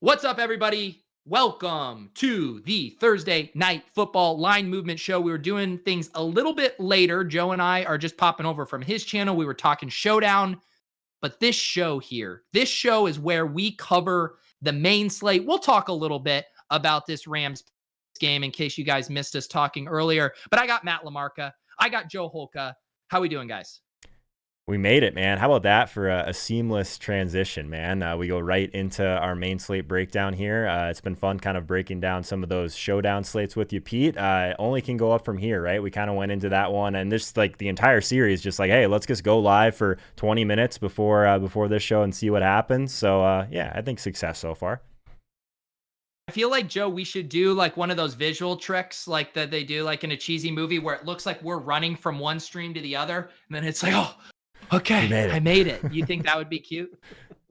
What's up, everybody? Welcome to the Thursday Night Football Line Movement Show. We were doing things a little bit later. Joe and I are just popping over from his channel. We were talking Showdown, but this show is where we cover the main slate. We'll talk a little bit about this Rams game in case you guys missed us talking earlier. But I got Matt LaMarca. I got Joe Holka. How we doing, guys? We made it, man. How about that for a seamless transition, man? We go right into our main slate breakdown here. It's been fun kind of breaking down some of those showdown slates with you, Pete. Only can go up from here, right? We kind of went into that one, and this like the entire series, just like, hey, let's just go live for 20 minutes before this show and see what happens. So yeah, I think success so far. I feel like, Joe, we should do like one of those visual tricks like that they do like in a cheesy movie where it looks like we're running from one stream to the other. And then it's like, oh, okay, I made it. You think that would be cute?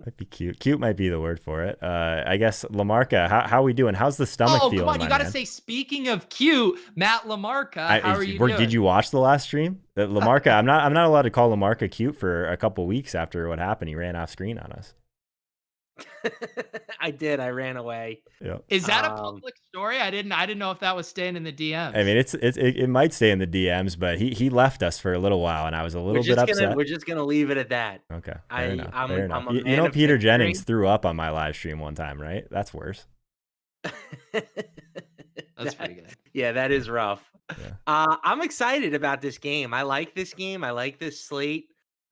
That'd be cute. Cute might be the word for it. I guess, LaMarca, how are we doing? How's the stomach feeling? Oh, come on. You got to say, speaking of cute, Matt LaMarca, how are you doing? Did you watch the last stream? LaMarca, I'm not allowed to call LaMarca cute for a couple weeks after what happened. He ran off screen on us. I did. I ran away. Yep. Is that a public story? I didn't know if that was staying in the DMs. I mean, it might stay in the DMs, but he left us for a little while, and I was a little bit upset. We're just gonna leave it at that. Okay, fair enough. I'm you know, Peter Jennings threw up on my live stream one time, right? That's worse. That's pretty good. Yeah, that is rough. Yeah. I'm excited about this game. I like this game. I like this slate.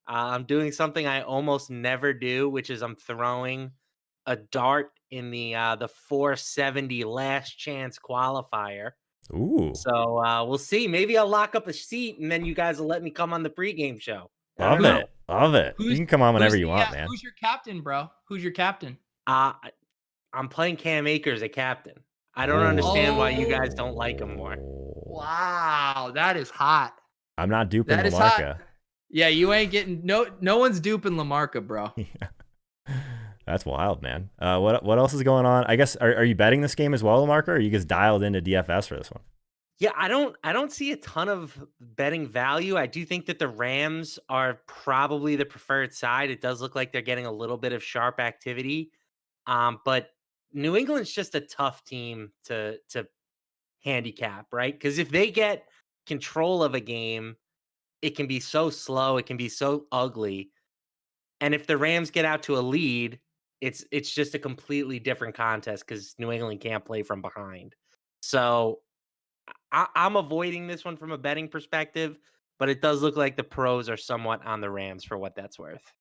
I'm doing something I almost never do, which is I'm throwing a dart in the 470 last chance qualifier. Ooh. So we'll see. Maybe I'll lock up a seat and then you guys will let me come on the pregame show. Love it. You can come on whenever you want, man. Who's your captain, bro? Who's your captain? I'm playing Cam Akers at captain. I don't understand why you guys don't like him more. Wow, that is hot. I'm not duping LaMarca. Yeah, you ain't getting no one's duping LaMarca, bro. Yeah. That's wild, man. What else is going on? I guess are you betting this game as well, LaMarca, or are you just dialed into DFS for this one? Yeah, I don't see a ton of betting value. I do think that the Rams are probably the preferred side. It does look like they're getting a little bit of sharp activity. But New England's just a tough team to handicap, right? Because if they get control of a game, it can be so slow, it can be so ugly. And if the Rams get out to a lead, it's just a completely different contest because New England can't play from behind. So I'm avoiding this one from a betting perspective, but it does look like the pros are somewhat on the Rams for what that's worth.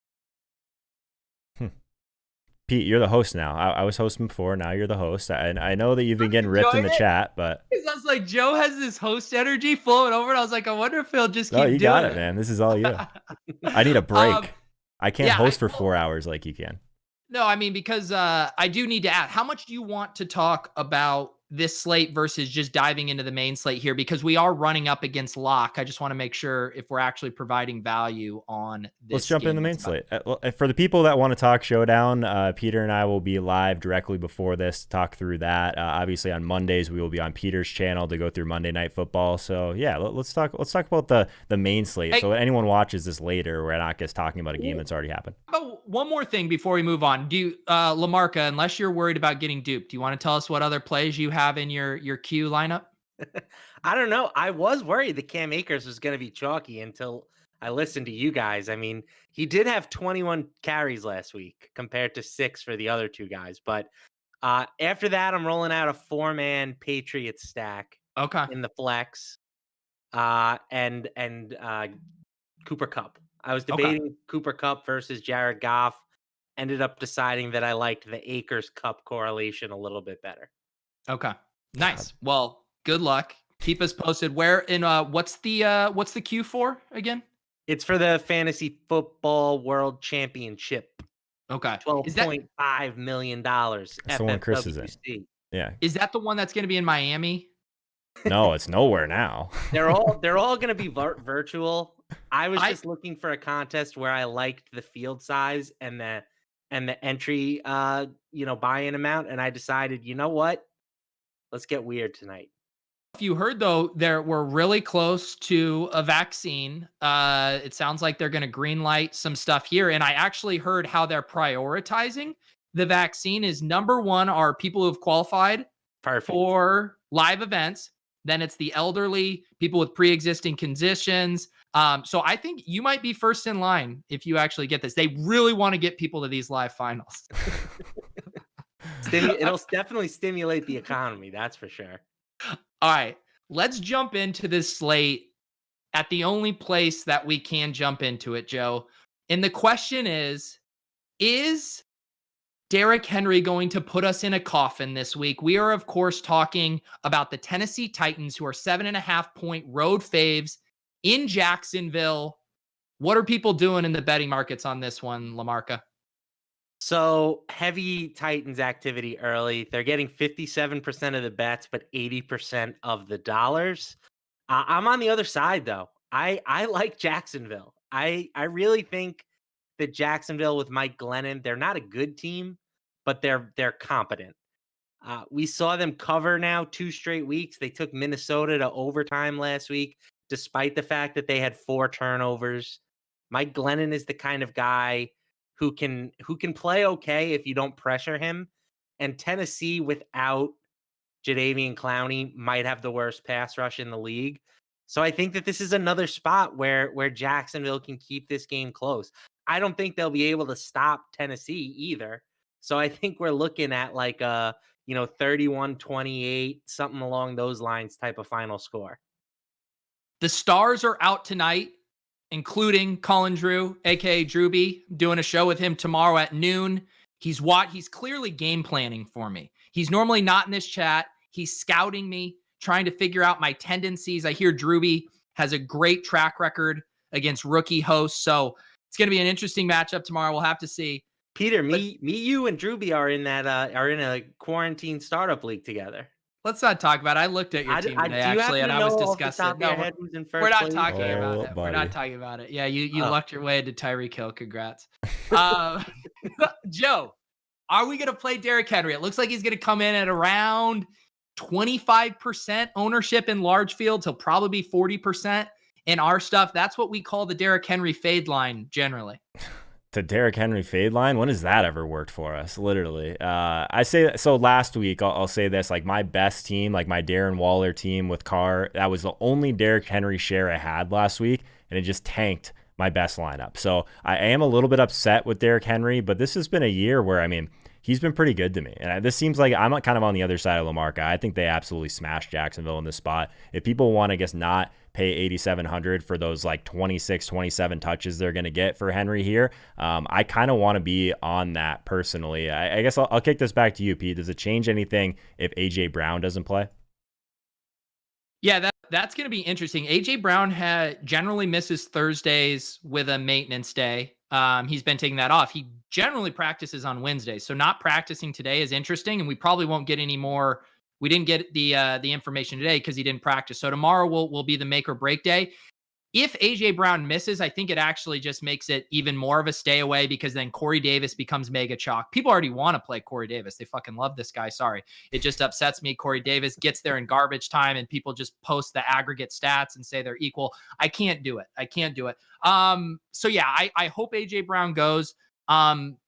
Pete, you're the host now. I was hosting before. Now you're the host. And I know that you've been getting ripped in the chat, but I was like, Joe has this host energy flowing over, and I was like, I wonder if he'll just keep doing it. You got it, man. This is all you. I need a break. I can't host for 4 hours like you can. No, I mean, because I do need to ask, how much do you want to talk about this slate versus just diving into the main slate here? Because we are running up against lock. I just want to make sure if we're actually providing value on this. Let's jump in the main slate. For the people that want to talk showdown, Peter and I will be live directly before this to talk through that. Obviously on Mondays we will be on Peter's channel to go through Monday Night Football. So yeah, let's talk about the main slate. Hey, so anyone watches this later, we're not just talking about a game that's already happened. One more thing before we move on. Do you, LaMarca, unless you're worried about getting duped, do you want to tell us what other plays you have in your Q lineup? I don't know. I was worried that Cam Akers was going to be chalky until I listened to you guys. I mean, he did have 21 carries last week compared to 6 for the other two guys. But after that, I'm rolling out a 4-man Patriots stack. In the flex, and Cooper Kupp. I was debating Cooper Kupp versus Jared Goff. Ended up deciding that I liked the Akers Kupp correlation a little bit better. Okay. Nice. Well, good luck. Keep us posted. Where in what's the Q for again? It's for the Fantasy Football World Championship. Okay. $12.5 million. That's the one Chris is in. Yeah. Is that the one that's going to be in Miami? No, it's nowhere now. They're all going to be virtual. I was just looking for a contest where I liked the field size and the entry buy-in amount, and I decided, you know what? Let's get weird tonight. If you heard, though, we're really close to a vaccine. It sounds like they're going to green light some stuff here. And I actually heard how they're prioritizing the vaccine is number one are people who have qualified for live events. Then it's the elderly, people with pre-existing conditions. So I think you might be first in line if you actually get this. They really want to get people to these live finals. It'll definitely stimulate the economy. That's for sure. All right, let's jump into this slate at the only place that we can jump into it, Joe. And the question is Derrick Henry going to put us in a coffin this week? We are, of course, talking about the Tennessee Titans, who are 7.5-point road faves in Jacksonville. What are people doing in the betting markets on this one, LaMarca? So heavy Titans activity early. They're getting 57% of the bets, but 80% of the dollars. I'm on the other side, though. I like Jacksonville. I really think that Jacksonville with Mike Glennon, they're not a good team, but they're competent. We saw them cover now 2 straight weeks. They took Minnesota to overtime last week, despite the fact that they had 4 turnovers. Mike Glennon is the kind of guy who can play okay if you don't pressure him. And Tennessee without Jadeveon Clowney might have the worst pass rush in the league. So I think that this is another spot where Jacksonville can keep this game close. I don't think they'll be able to stop Tennessee either. So I think we're looking at like a 31-28, something along those lines type of final score. The stars are out tonight, including Colin Drew, aka Drewby, doing a show with him tomorrow at noon. He's clearly game planning for me. He's normally not in this chat. He's scouting me, trying to figure out my tendencies. I hear Drewby has a great track record against rookie hosts, so it's going to be an interesting matchup tomorrow. We'll have to see. Peter, you and Drewby are in a quarantine startup league together. Let's not talk about it. I looked at your team today, actually, and I was disgusted. No, we're not talking about it. We're not talking about it. Yeah, you lucked your way into Tyreek Hill. Congrats. Joe, are we going to play Derrick Henry? It looks like he's going to come in at around 25% ownership in large fields. He'll probably be 40% in our stuff. That's what we call the Derrick Henry fade line generally. The Derrick Henry fade line? When has that ever worked for us? Literally. I say so last week, I'll say this, like my best team, like my Darren Waller team with Carr, that was the only Derrick Henry share I had last week, and it just tanked my best lineup. So I am a little bit upset with Derrick Henry, but this has been a year where, he's been pretty good to me. And this seems like I'm kind of on the other side of LaMarca. I think they absolutely smashed Jacksonville in this spot. If people want to not pay 8,700 for those like 26, 27 touches they're going to get for Henry here, I kind of want to be on that personally. I guess I'll kick this back to you, Pete. Does it change anything if A.J. Brown doesn't play? Yeah, that's going to be interesting. A.J. Brown generally misses Thursdays with a maintenance day. He's been taking that off. He generally practices on Wednesdays. So not practicing today is interesting, and we probably won't get any more. We didn't get the information today because he didn't practice. So tomorrow will be the make or break day. If A.J. Brown misses, I think it actually just makes it even more of a stay away, because then Corey Davis becomes mega chalk. People already want to play Corey Davis. They fucking love this guy. Sorry. It just upsets me. Corey Davis gets there in garbage time and people just post the aggregate stats and say they're equal. I can't do it. So yeah, I hope A.J. Brown goes.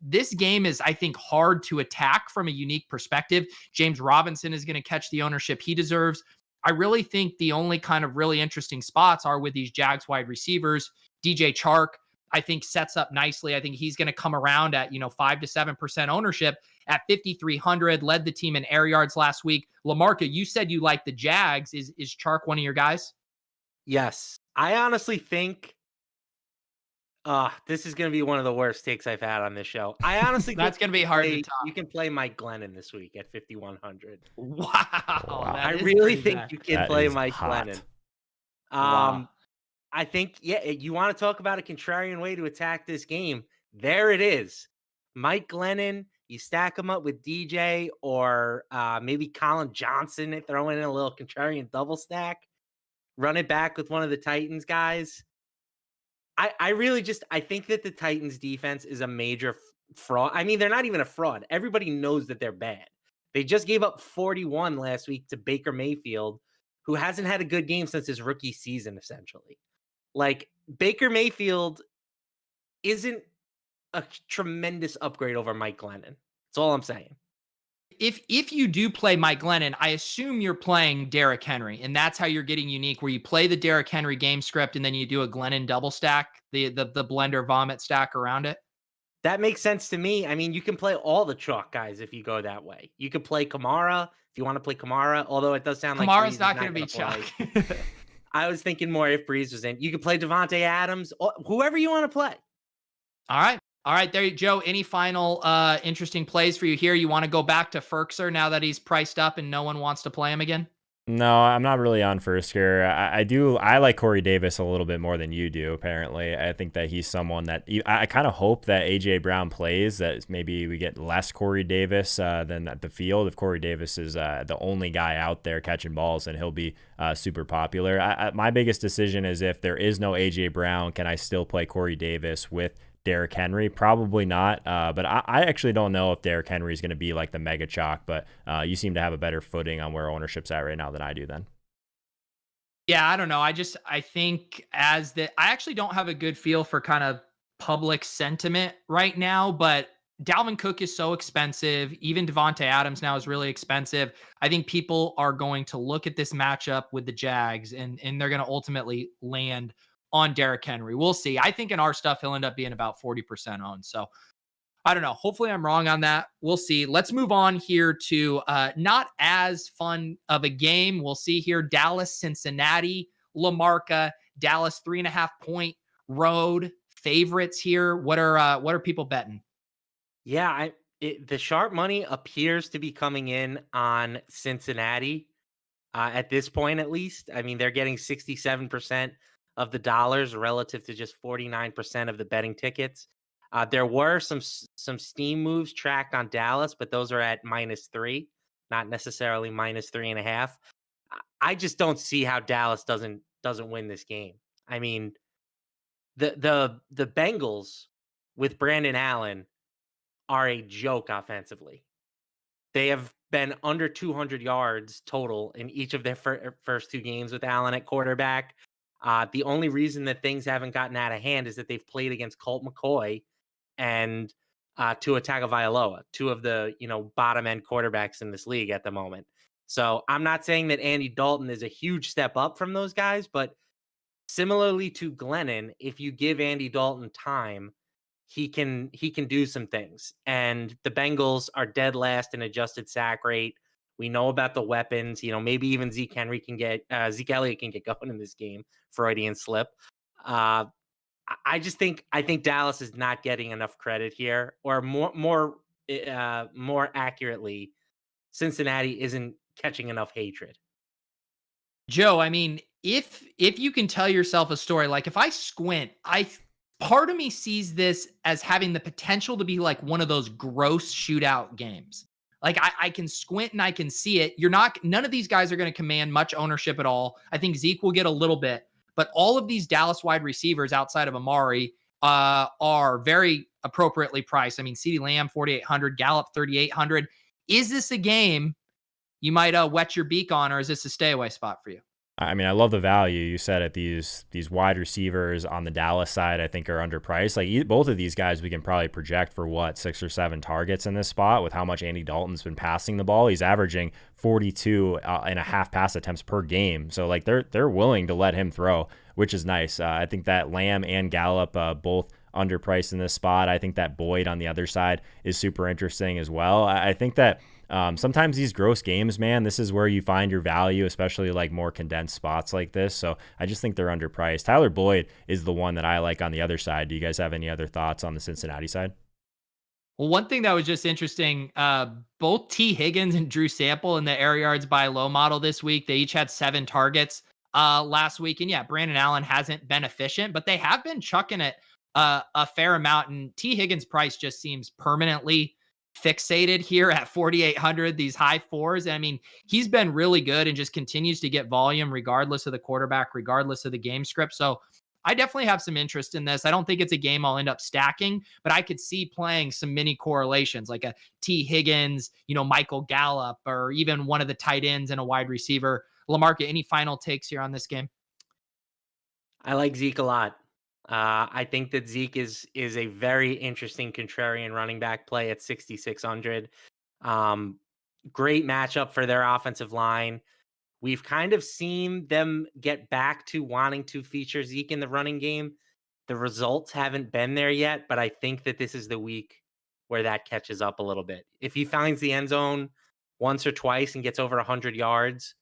This game is, I think, hard to attack from a unique perspective. James Robinson is going to catch the ownership he deserves. I really think the only kind of really interesting spots are with these Jags wide receivers. DJ Chark, I think, sets up nicely. I think he's going to come around at 5 to 7% ownership at 5,300. Led the team in air yards last week. LaMarca, you said you like the Jags. Is Chark one of your guys? Yes, I honestly think. This is going to be one of the worst takes I've had on this show. I honestly that's going to be hard to top. You can play Mike Glennon this week at 5,100. Wow. I really think you can play Mike Glennon. Wow. I think, you want to talk about a contrarian way to attack this game. There it is. Mike Glennon, you stack him up with DJ or maybe Colin Johnson, throwing in a little contrarian double stack. Run it back with one of the Titans guys. I think that the Titans defense is a major fraud. I mean, they're not even a fraud. Everybody knows that they're bad. They just gave up 41 last week to Baker Mayfield, who hasn't had a good game since his rookie season, essentially. Like, Baker Mayfield isn't a tremendous upgrade over Mike Glennon. That's all I'm saying. If you do play Mike Glennon, I assume you're playing Derrick Henry, and that's how you're getting unique, where you play the Derrick Henry game script and then you do a Glennon double stack, the blender vomit stack around it. That makes sense to me. I mean, you can play all the chalk guys if you go that way. You could play Kamara if you want to play Kamara, although it does sound like Kamara's Breeze is not not going to going be to play. chalk. I was thinking more if Breeze was in. You could play Devontae Adams, or whoever you want to play. All right. All right, there, Joe. Any final interesting plays for you here? You want to go back to Ferkser now that he's priced up and no one wants to play him again? No, I'm not really on first here. I like Corey Davis a little bit more than you do, apparently. I think that he's someone that I kind of hope that A.J. Brown plays, that maybe we get less Corey Davis than at the field. If Corey Davis is the only guy out there catching balls, then he'll be super popular. My biggest decision is if there is no A.J. Brown, can I still play Corey Davis with Derrick Henry? Probably not, but I actually don't know if Derrick Henry is going to be like the mega chalk, but you seem to have a better footing on where ownership's at right now than I do then. Yeah, I don't know. I think I actually don't have a good feel for kind of public sentiment right now, but Dalvin Cook is so expensive. Even Devontae Adams now is really expensive. I think people are going to look at this matchup with the Jags and they're going to ultimately land on Derrick Henry. We'll see. I think in our stuff, he'll end up being about 40% owned. So I don't know. Hopefully I'm wrong on that. We'll see. Let's move on here to not as fun of a game. We'll see here. Dallas, Cincinnati, LaMarca, Dallas 3.5-point road favorites here. What are people betting? Yeah, the sharp money appears to be coming in on Cincinnati at this point, at least. I mean, they're getting 67% of the dollars relative to just 49% of the betting tickets. There were some steam moves tracked on Dallas, but those are at -3, not necessarily -3.5. I just don't see how Dallas doesn't win this game. I mean, the Bengals with Brandon Allen are a joke offensively. They have been under 200 yards total in each of their first two games with Allen at quarterback. The only reason that things haven't gotten out of hand is that they've played against Colt McCoy and Tua Tagovailoa, two of the bottom end quarterbacks in this league at the moment. So I'm not saying that Andy Dalton is a huge step up from those guys, but similarly to Glennon, if you give Andy Dalton time, he can do some things. And the Bengals are dead last in adjusted sack rate. We know about the weapons. Maybe even Zeke Elliott can get going in this game. Freudian slip. I think Dallas is not getting enough credit here, or more accurately, Cincinnati isn't catching enough hatred. Joe, I mean, if you can tell yourself a story, like if I squint, part of me sees this as having the potential to be like one of those gross shootout games. Like I can squint and I can see it. None of these guys are going to command much ownership at all. I think Zeke will get a little bit, but all of these Dallas wide receivers outside of Amari are very appropriately priced. I mean, CeeDee Lamb, 4,800, Gallup, 3,800. Is this a game you might wet your beak on, or is this a stay away spot for you? I mean, I love the value. You said it. These wide receivers on the Dallas side, I think, are underpriced. Like both of these guys, we can probably project for 6 or 7 targets in this spot with how much Andy Dalton's been passing the ball. He's averaging 42 and a half pass attempts per game. So like they're willing to let him throw, which is nice. I think that Lamb and Gallup both underpriced in this spot. I think that Boyd on the other side is super interesting as well. I think that sometimes these gross games, man, this is where you find your value, especially like more condensed spots like this. So I just think they're underpriced. Tyler Boyd is the one that I like on the other side. Do you guys have any other thoughts on the Cincinnati side? Well, one thing that was just interesting, both T. Higgins and Drew Sample in the air yards by low model this week, they each had 7 targets last week. And yeah, Brandon Allen hasn't been efficient, but they have been chucking it a fair amount. And T. Higgins' price just seems permanently fixated here at 4,800, these high fours. I mean, he's been really good and just continues to get volume regardless of the quarterback, regardless of the game script. So I definitely have some interest in this. I don't think it's a game I'll end up stacking, but I could see playing some mini correlations like a T. Higgins, Michael Gallup, or even one of the tight ends and a wide receiver. LaMarca, any final takes here on this game? I like Zeke a lot. I think that Zeke is a very interesting contrarian running back play at 6,600. Um, Great matchup for their offensive line. We've kind of seen them get back to wanting to feature Zeke in the running game. The results haven't been there yet, but I think that this is the week where that catches up a little bit. If he finds the end zone once or twice and gets over 100 yards,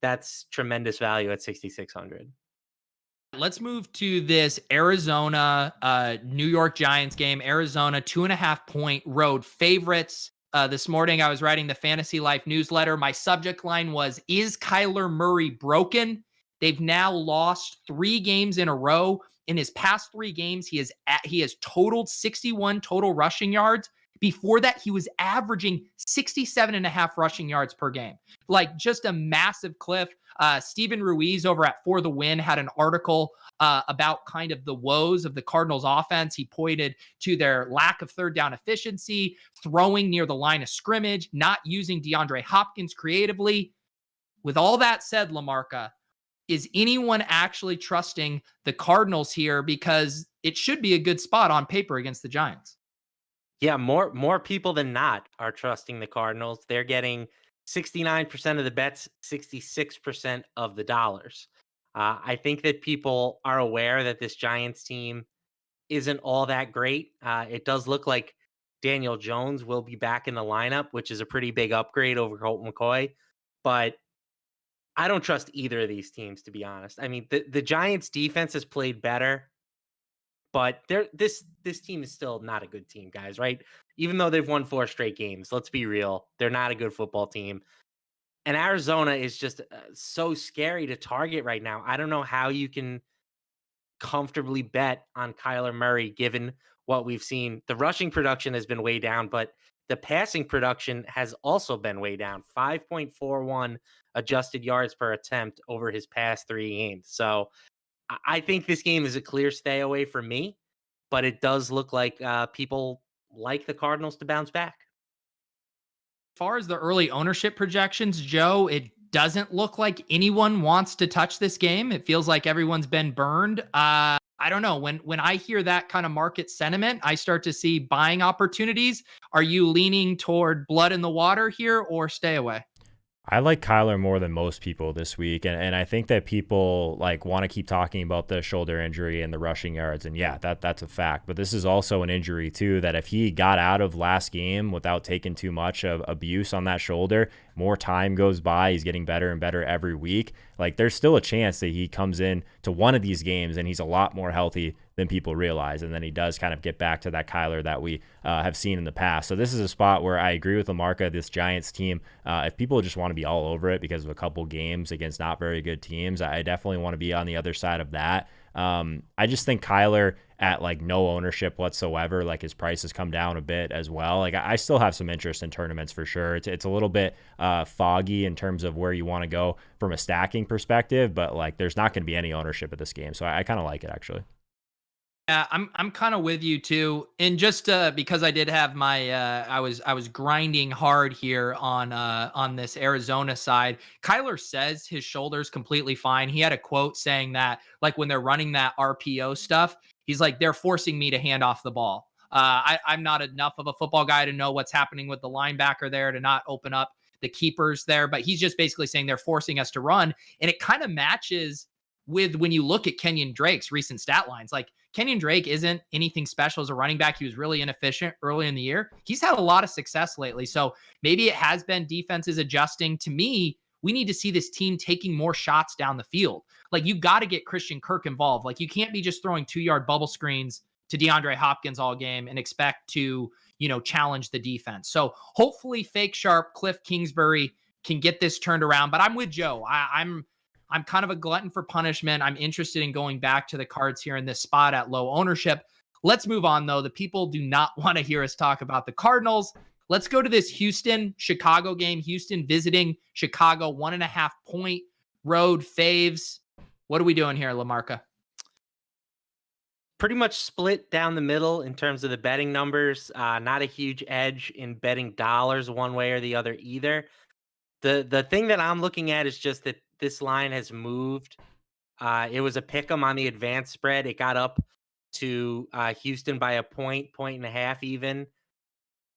that's tremendous value at 6,600. Let's move to this Arizona New York Giants game. Arizona 2.5 point road favorites. This morning I was writing the Fantasy Life newsletter. My subject line was, is Kyler Murray broken? They've now lost 3 games in a row. In his past 3 games, he has totaled 61 total rushing yards. Before that, he was averaging 67.5 rushing yards per game. Like, just a massive cliff. Steven Ruiz over at For the Win had an article about kind of the woes of the Cardinals offense. He pointed to their lack of third down efficiency, throwing near the line of scrimmage, not using DeAndre Hopkins creatively. With all that said, LaMarca, is anyone actually trusting the Cardinals here? Because it should be a good spot on paper against the Giants. Yeah, more people than not are trusting the Cardinals. They're getting 69% of the bets, 66% of the dollars. I think that people are aware that this Giants team isn't all that great. It does look like Daniel Jones will be back in the lineup, which is a pretty big upgrade over Colt McCoy. But I don't trust either of these teams, to be honest. I mean, the Giants defense has played better, but this team is still not a good team, guys, right? Even though they've won 4 straight games, let's be real, they're not a good football team. And Arizona is just so scary to target right now. I don't know how you can comfortably bet on Kyler Murray given what we've seen. The rushing production has been way down, but the passing production has also been way down. 5.41 adjusted yards per attempt over his past 3 games. So I think this game is a clear stay away for me, but it does look like people like the Cardinals to bounce back. As far as the early ownership projections, Joe, it doesn't look like anyone wants to touch this game. It feels like everyone's been burned. I don't know. When I hear that kind of market sentiment, I start to see buying opportunities. Are you leaning toward blood in the water here or stay away? I like Kyler more than most people this week, and I think that people like want to keep talking about the shoulder injury and the rushing yards, and yeah, that's a fact. But this is also an injury too that if he got out of last game without taking too much of abuse on that shoulder, more time goes by, he's getting better and better every week. Like there's still a chance that he comes in to one of these games and he's a lot more healthy than people realize. And then he does kind of get back to that Kyler that we have seen in the past. So this is a spot where I agree with LaMarca, this Giants team. If people just want to be all over it because of a couple games against not very good teams, I definitely want to be on the other side of that. I just think Kyler at like no ownership whatsoever, like his price has come down a bit as well. Like I still have some interest in tournaments for sure. It's a little bit foggy in terms of where you want to go from a stacking perspective, but like there's not going to be any ownership of this game. So I kind of like it actually. Yeah, I'm kind of with you too. And just because I did have my I was grinding hard here on this Arizona side. Kyler says his shoulder's completely fine. He had a quote saying that like when they're running that RPO stuff, he's like they're forcing me to hand off the ball. I'm not enough of a football guy to know what's happening with the linebacker there to not open up the keepers there, but he's just basically saying they're forcing us to run, and it kind of matches with when you look at Kenyon Drake's recent stat lines. Like Kenyon Drake isn't anything special as a running back. He was really inefficient early in the year. He's had a lot of success lately. So maybe it has been defenses adjusting. To me, we need to see this team taking more shots down the field. Like you got to get Christian Kirk involved. Like you can't be just throwing 2-yard bubble screens to DeAndre Hopkins all game and expect to, challenge the defense. So hopefully Fake Sharp, Cliff Kingsbury can get this turned around. But I'm with Joe. I'm kind of a glutton for punishment. I'm interested in going back to the Cards here in this spot at low ownership. Let's move on, though. The people do not want to hear us talk about the Cardinals. Let's go to this Houston-Chicago game. Houston visiting Chicago, 1.5-point road faves. What are we doing here, LaMarca? Pretty much split down the middle in terms of the betting numbers. Not a huge edge in betting dollars one way or the other either. The thing that I'm looking at is just that this line has moved. It was a pick 'em on the advanced spread. It got up to Houston by a point and a half, even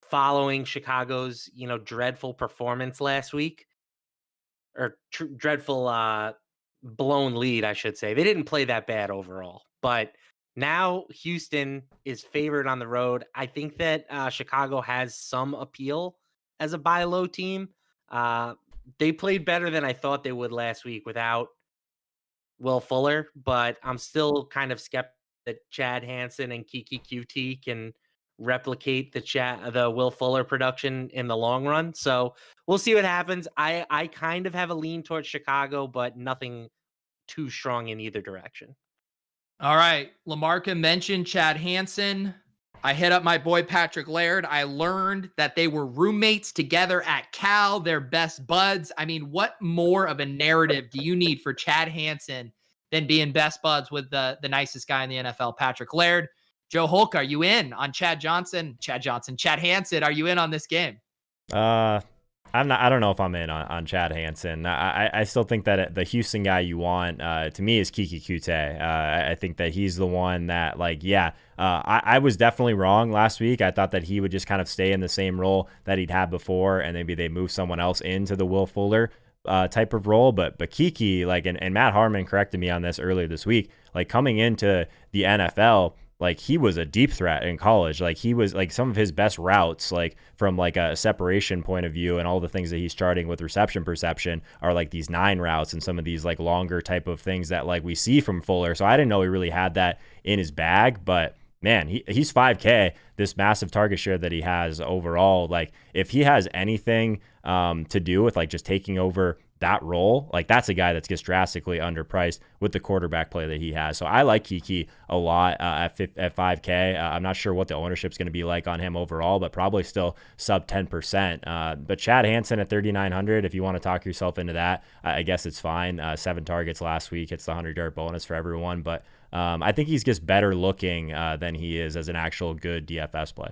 following Chicago's dreadful performance last week, or dreadful blown lead, I should say. They didn't play that bad overall, but now Houston is favored on the road. I think that Chicago has some appeal as a buy low team. They played better than I thought they would last week without Will Fuller, but I'm still kind of skeptical that Chad Hansen and Kiki QT can replicate the Will Fuller production in the long run. So we'll see what happens. I kind of have a lean towards Chicago, but nothing too strong in either direction. All right. LaMarca mentioned Chad Hansen. I hit up my boy Patrick Laird. I learned that they were roommates together at Cal. They're best buds. I mean, what more of a narrative do you need for Chad Hansen than being best buds with the nicest guy in the NFL, Patrick Laird? Joe Hulk, are you in on Chad Hansen? Are you in on this game? I'm not. I don't know if I'm in on Chad Hansen. I still think that the Houston guy you want to me is Kiki Kute. I think that he's the one that I was definitely wrong last week. I thought that he would just kind of stay in the same role that he'd had before, and maybe they move someone else into the Will Fuller type of role. But Kiki, and Matt Harmon corrected me on this earlier this week. Coming into the NFL, he was a deep threat in college. He was some of his best routes, from a separation point of view, and all the things that he's charting with reception perception are these 9 routes and some of these longer type of things that we see from Fuller. So I didn't know he really had that in his bag, but man, he's 5K, this massive target share that he has overall. If he has anything to do with just taking over that role, that's a guy that gets drastically underpriced with the quarterback play that he has. So I like Kiki a lot at 5K. I'm not sure what the ownership's going to be like on him overall, but probably still sub 10%. But Chad Hansen at 3,900, if you want to talk yourself into that, I guess it's fine. 7 targets last week. It's the 100-yard bonus for everyone. But I think he's just better looking than he is as an actual good DFS play.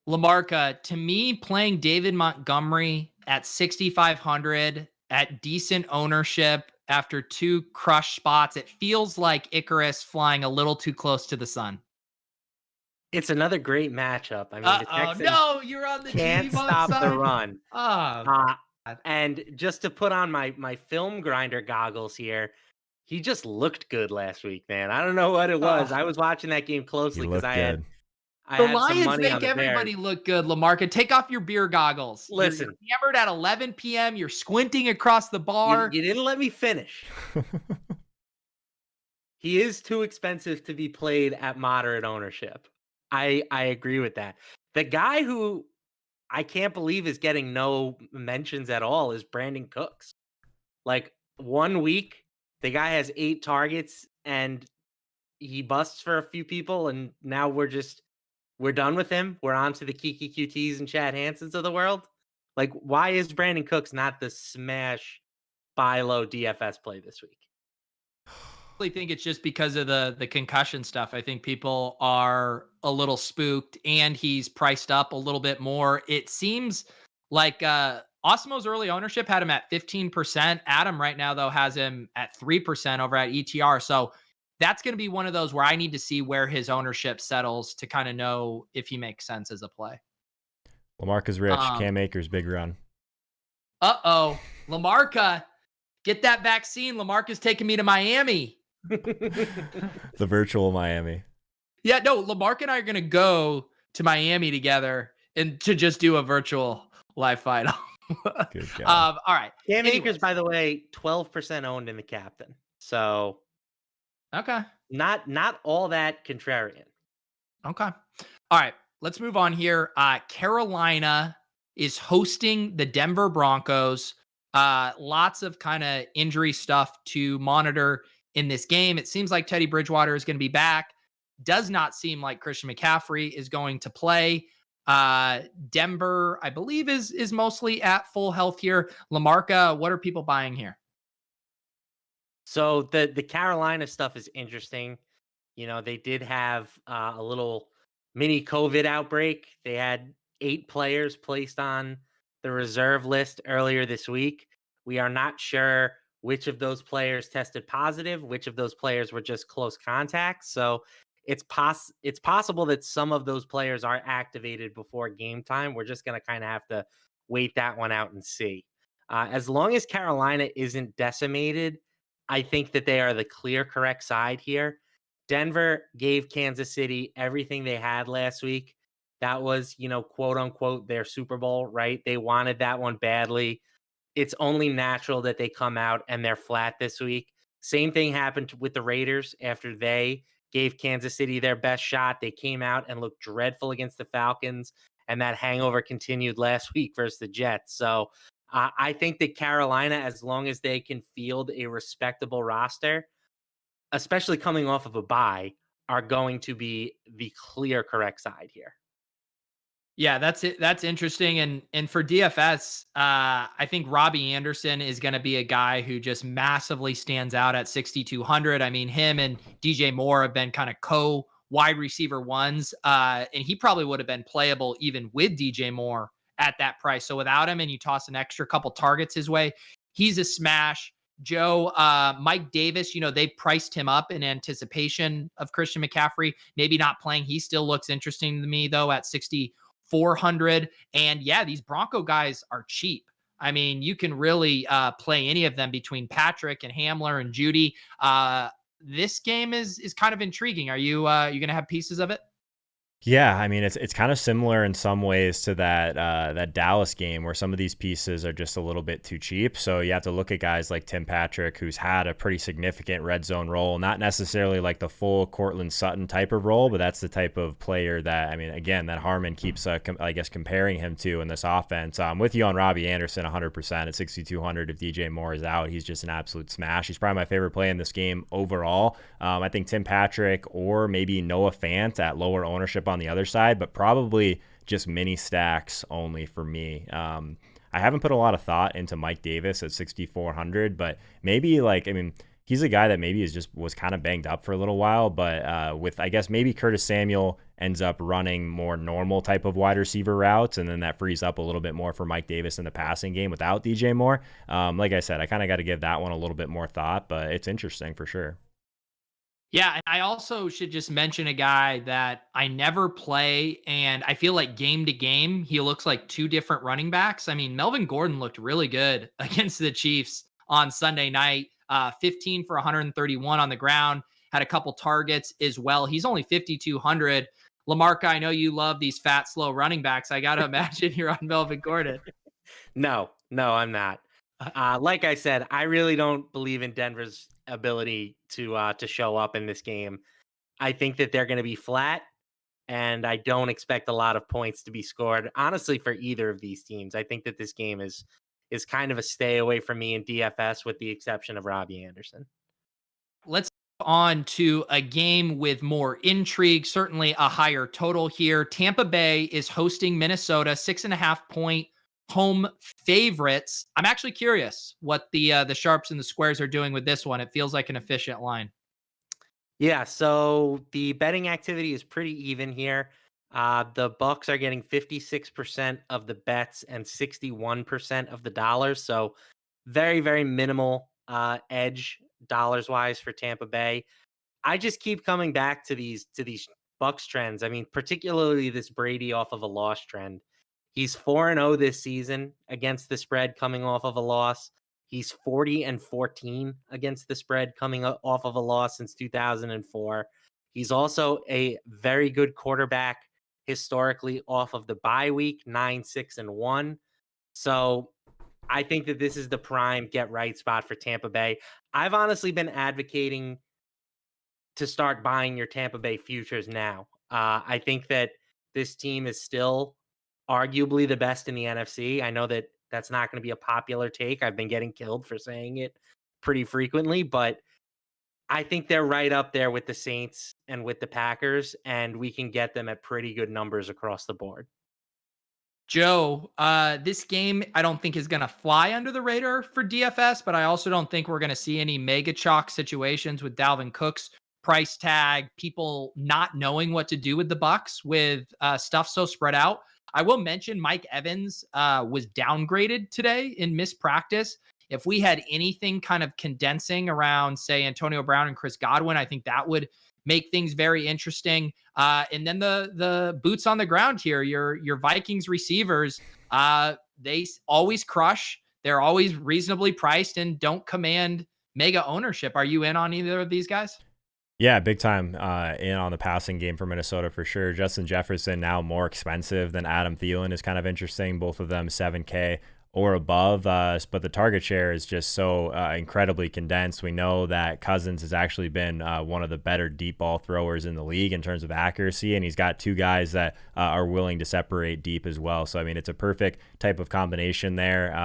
LaMarca, to me, playing David Montgomery at 6,500 at decent ownership after 2 crush spots, it feels like Icarus flying a little too close to the sun. It's another great matchup. I mean, the Texans you're on the can't stop side. the run. Oh, and just to put on my film grinder goggles here, he just looked good last week, man. I don't know what it was. I was watching that game closely because I had the some Lions money on make the everybody Bears. look good, LaMarca. Take off your beer goggles. Listen. You're hammered at 11 p.m. You're squinting across the bar. You didn't let me finish. He is too expensive to be played at moderate ownership. I agree with that. The guy who I can't believe is getting no mentions at all is Brandon Cooks. 1 week, the guy has 8 targets and he busts for a few people, and now we're done with him. We're on to the Kiki QTs and Chad Hansens of the world. Why is Brandon Cooks not the smash buy low DFS play this week? I think it's just because of the concussion stuff. I think people are a little spooked, and he's priced up a little bit more. It seems like Osmo's early ownership had him at 15%. Adam right now, though, has him at 3% over at ETR. So that's going to be one of those where I need to see where his ownership settles to kind of know if he makes sense as a play. LaMarca's rich. Cam Akers, big run. LaMarca, get that vaccine. LaMarca's taking me to Miami. The virtual Miami. Yeah, no, LaMarca and I are going to go to Miami together and to just do a virtual live fight. Good God. All right. Cam Akers, by the way, 12% owned in the captain. So okay. Not all that contrarian. Okay. All right. Let's move on here. Carolina is hosting the Denver Broncos. Lots of kind of injury stuff to monitor in this game. It seems like Teddy Bridgewater is going to be back. Does not seem like Christian McCaffrey is going to play. Denver, I believe, is mostly at full health here. LaMarca, what are people buying here? So the Carolina stuff is interesting. They did have a little mini COVID outbreak. They had 8 players placed on the reserve list earlier this week. We are not sure which of those players tested positive, which of those players were just close contacts. So it's possible that some of those players are activated before game time. We're just going to kind of have to wait that one out and see. As long as Carolina isn't decimated, I think that they are the clear correct side here. Denver gave Kansas City everything they had last week. That was, quote unquote, their Super Bowl, right? They wanted that one badly. It's only natural that they come out and they're flat this week. Same thing happened with the Raiders after they gave Kansas City their best shot. They came out and looked dreadful against the Falcons, and that hangover continued last week versus the Jets. So I think that Carolina, as long as they can field a respectable roster, especially coming off of a bye, are going to be the clear correct side here. Yeah, that's it. That's interesting. And for DFS, I think Robbie Anderson is going to be a guy who just massively stands out at 6,200. I mean, him and DJ Moore have been kind of wide receiver ones, and he probably would have been playable even with DJ Moore at that price. So without him, and you toss an extra couple targets his way, he's a smash. Joe, Mike Davis, they priced him up in anticipation of Christian McCaffrey, maybe not playing. He still looks interesting to me though at 6,400. And yeah, these Bronco guys are cheap. I mean, you can really play any of them between Patrick and Hamler and Judy. This game is kind of intriguing. Are you going to have pieces of it? Yeah, I mean it's kind of similar in some ways to that Dallas game where some of these pieces are just a little bit too cheap. So you have to look at guys like Tim Patrick, who's had a pretty significant red zone role, not necessarily like the full Cortland Sutton type of role, but that's the type of player that, I mean, again, that Harmon keeps comparing him to in this offense. I'm with you on Robbie Anderson 100% at 6,200. If DJ Moore is out, he's just an absolute smash. He's probably my favorite play in this game overall. I think Tim Patrick or maybe Noah Fant at lower ownership on the other side, but probably just mini stacks only for me. I haven't put a lot of thought into Mike Davis at 6,400, but maybe he's a guy that maybe was kind of banged up for a little while, but with, I guess, maybe Curtis Samuel ends up running more normal type of wide receiver routes, and then that frees up a little bit more for Mike Davis in the passing game without DJ Moore. Like I said, I kind of got to give that one a little bit more thought, but it's interesting for sure. Yeah, and I also should just mention a guy that I never play, and I feel like game to game, he looks like two different running backs. I mean, Melvin Gordon looked really good against the Chiefs on Sunday night, 15 for 131 on the ground, had a couple targets as well. He's only 5,200. LaMarca, I know you love these fat, slow running backs. I got to imagine you're on Melvin Gordon. No, I'm not. Like I said, I really don't believe in Denver's ability to show up in this game. I think that they're going to be flat, and I don't expect a lot of points to be scored, honestly, for either of these teams. I think that this game is kind of a stay away from me in DFS, with the exception of Robbie Anderson. Let's move on to a game with more intrigue, certainly a higher total here. Tampa Bay is hosting Minnesota, 6.5-point home favorites. I'm actually curious what the sharps and the squares are doing with this one. It feels like an efficient line. Yeah, so the betting activity is pretty even here. The Bucks are getting 56% of the bets and 61% of the dollars. So very, very minimal edge dollars wise for Tampa Bay. I just keep coming back to these Bucks trends. I mean, particularly this Brady off of a loss trend. He's 4-0 this season against the spread coming off of a loss. He's 40-14 against the spread coming off of a loss since 2004. He's also a very good quarterback historically off of the bye week, 9-6-1. So I think that this is the prime get right spot for Tampa Bay. I've honestly been advocating to start buying your Tampa Bay futures now. I think that this team is still arguably the best in the NFC. I know that that's not going to be a popular take. I've been getting killed for saying it pretty frequently, but I think they're right up there with the Saints and with the Packers, and we can get them at pretty good numbers across the board. Joe, this game I don't think is going to fly under the radar for DFS, but I also don't think we're going to see any mega chalk situations with Dalvin Cook's price tag, people not knowing what to do with the Bucks with stuff so spread out. I will mention Mike Evans was downgraded today in missed practice. If we had anything kind of condensing around, say, Antonio Brown and Chris Godwin, I think that would make things very interesting. And then the boots on the ground here, your Vikings receivers, they always crush. They're always reasonably priced and don't command mega ownership. Are you in on either of these guys? Yeah, big time in on the passing game for Minnesota for sure. Justin Jefferson now more expensive than Adam Thielen is kind of interesting. Both of them 7K or above, but the target share is just so incredibly condensed. We know that Cousins has actually been one of the better deep ball throwers in the league in terms of accuracy, and he's got two guys that are willing to separate deep as well. So, I mean, it's a perfect type of combination there.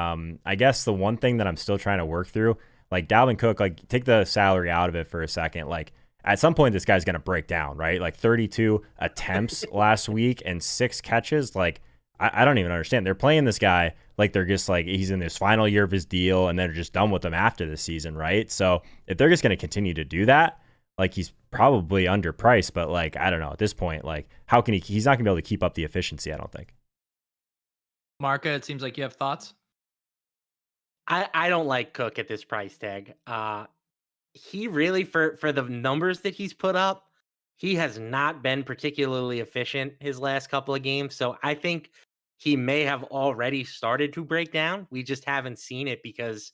I guess the one thing that I'm still trying to work through, like Dalvin Cook, like take the salary out of it for a second, like at some point this guy's going to break down, right? Like 32 attempts last week and 6 catches. Like, I don't even understand. They're playing this guy like they're just like he's in this final year of his deal and they're just done with him after the season, right? So if they're just going to continue to do that, like he's probably underpriced, but like, I don't know, at this point, like how can he's not going to be able to keep up the efficiency, I don't think. Marca, it seems like you have thoughts. I don't like Cook at this price tag. He really, for the numbers that he's put up, he has not been particularly efficient his last couple of games. So I think he may have already started to break down. We just haven't seen it because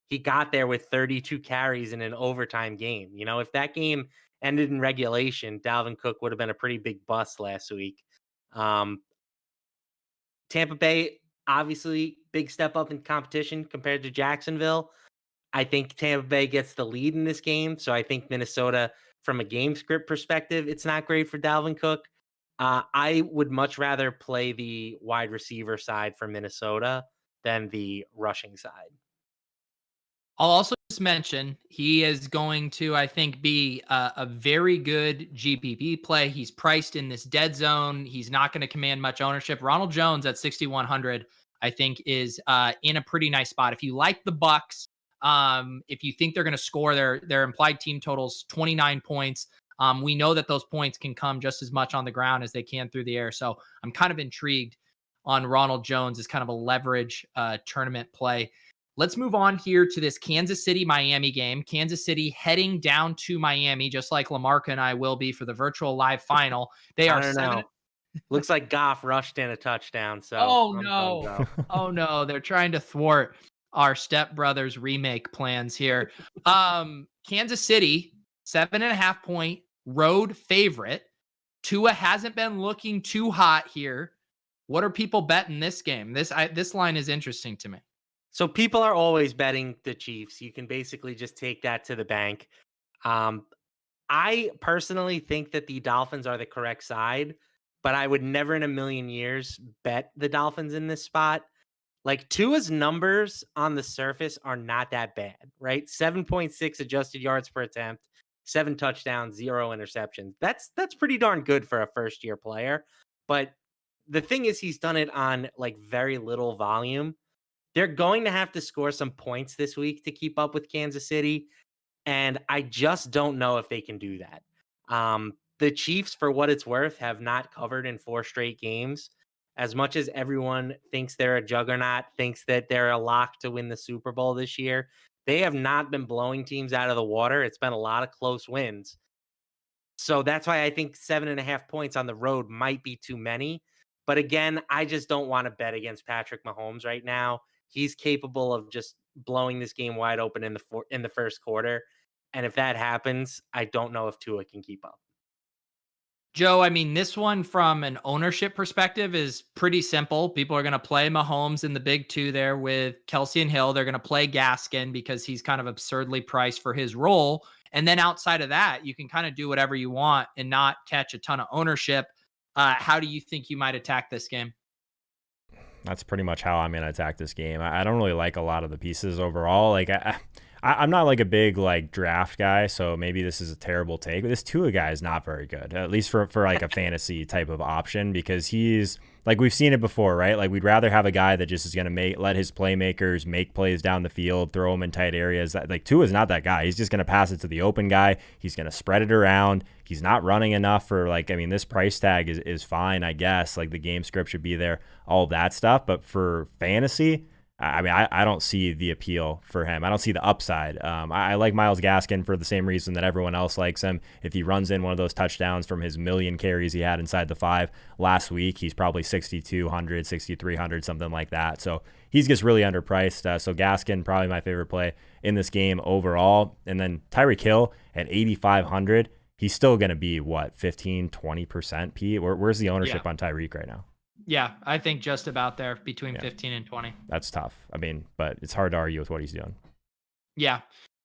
he got there with 32 carries in an overtime game. You know, if that game ended in regulation, Dalvin Cook would have been a pretty big bust last week. Tampa Bay, obviously, big step up in competition compared to Jacksonville. I think Tampa Bay gets the lead in this game. So I think Minnesota, from a game script perspective, it's not great for Dalvin Cook. I would much rather play the wide receiver side for Minnesota than the rushing side. I'll also just mention he is going to, I think, be a very good GPP play. He's priced in this dead zone. He's not going to command much ownership. Ronald Jones at 6,100, I think, is in a pretty nice spot. If you like the Bucks, if you think they're going to score, their implied team totals 29 points. We know that those points can come just as much on the ground as they can through the air. So I'm kind of intrigued on Ronald Jones as kind of a leverage tournament play. Let's move on here to this Kansas City-Miami game. Kansas City heading down to Miami, just like LaMarca and I will be for the virtual live final. They are seven. Looks like Goff rushed in a touchdown. So oh no, they're trying to thwart our Step Brothers remake plans here. Kansas City, 7.5 point road favorite. Tua hasn't been looking too hot here. What are people betting this game? This line is interesting to me. So people are always betting the Chiefs. You can basically just take that to the bank. I personally think that the Dolphins are the correct side, but I would never in a million years bet the Dolphins in this spot. Like Tua's numbers on the surface are not that bad, right? 7.6 adjusted yards per attempt, 7 touchdowns, 0 interceptions. That's pretty darn good for a first year player. But the thing is, he's done it on like very little volume. They're going to have to score some points this week to keep up with Kansas City. And I just don't know if they can do that. The Chiefs, for what it's worth, have not covered in 4 straight games. As much as everyone thinks they're a juggernaut, thinks that they're a lock to win the Super Bowl this year, they have not been blowing teams out of the water. It's been a lot of close wins. So that's why I think 7.5 points on the road might be too many. But again, I just don't want to bet against Patrick Mahomes right now. He's capable of just blowing this game wide open in the first quarter. And if that happens, I don't know if Tua can keep up. Joe, I mean, this one from an ownership perspective is pretty simple. People are going to play Mahomes in the big 2 there with Kelsey and Hill. They're going to play Gaskin because he's kind of absurdly priced for his role. And then outside of that, you can kind of do whatever you want and not catch a ton of ownership. How do you think you might attack this game? That's pretty much how I'm going to attack this game. I don't really like a lot of the pieces overall. Like I'm not like a big like draft guy, so maybe this is a terrible take, but this Tua guy is not very good, at least for like a fantasy type of option, because he's like, we've seen it before, right? Like we'd rather have a guy that just is going to let his playmakers make plays down the field, throw them in tight areas. Like Tua is not that guy. He's just going to pass it to the open guy. He's going to spread it around. He's not running enough for like, I mean, this price tag is fine, I guess. Like the game script should be there, all of that stuff. But for fantasy, I mean, I don't see the appeal for him. I don't see the upside. I like Myles Gaskin for the same reason that everyone else likes him. If he runs in one of those touchdowns from his million carries he had inside the 5 last week, he's probably 6,200, 6,300, something like that. So he's just really underpriced. So Gaskin, probably my favorite play in this game overall. And then Tyreek Hill at 8,500. He's still going to be, what, 15, 20%, Pete? Where's the ownership on Tyreek right now? Yeah, I think just about there between 15 and 20. That's tough. I mean, but it's hard to argue with what he's doing. Yeah.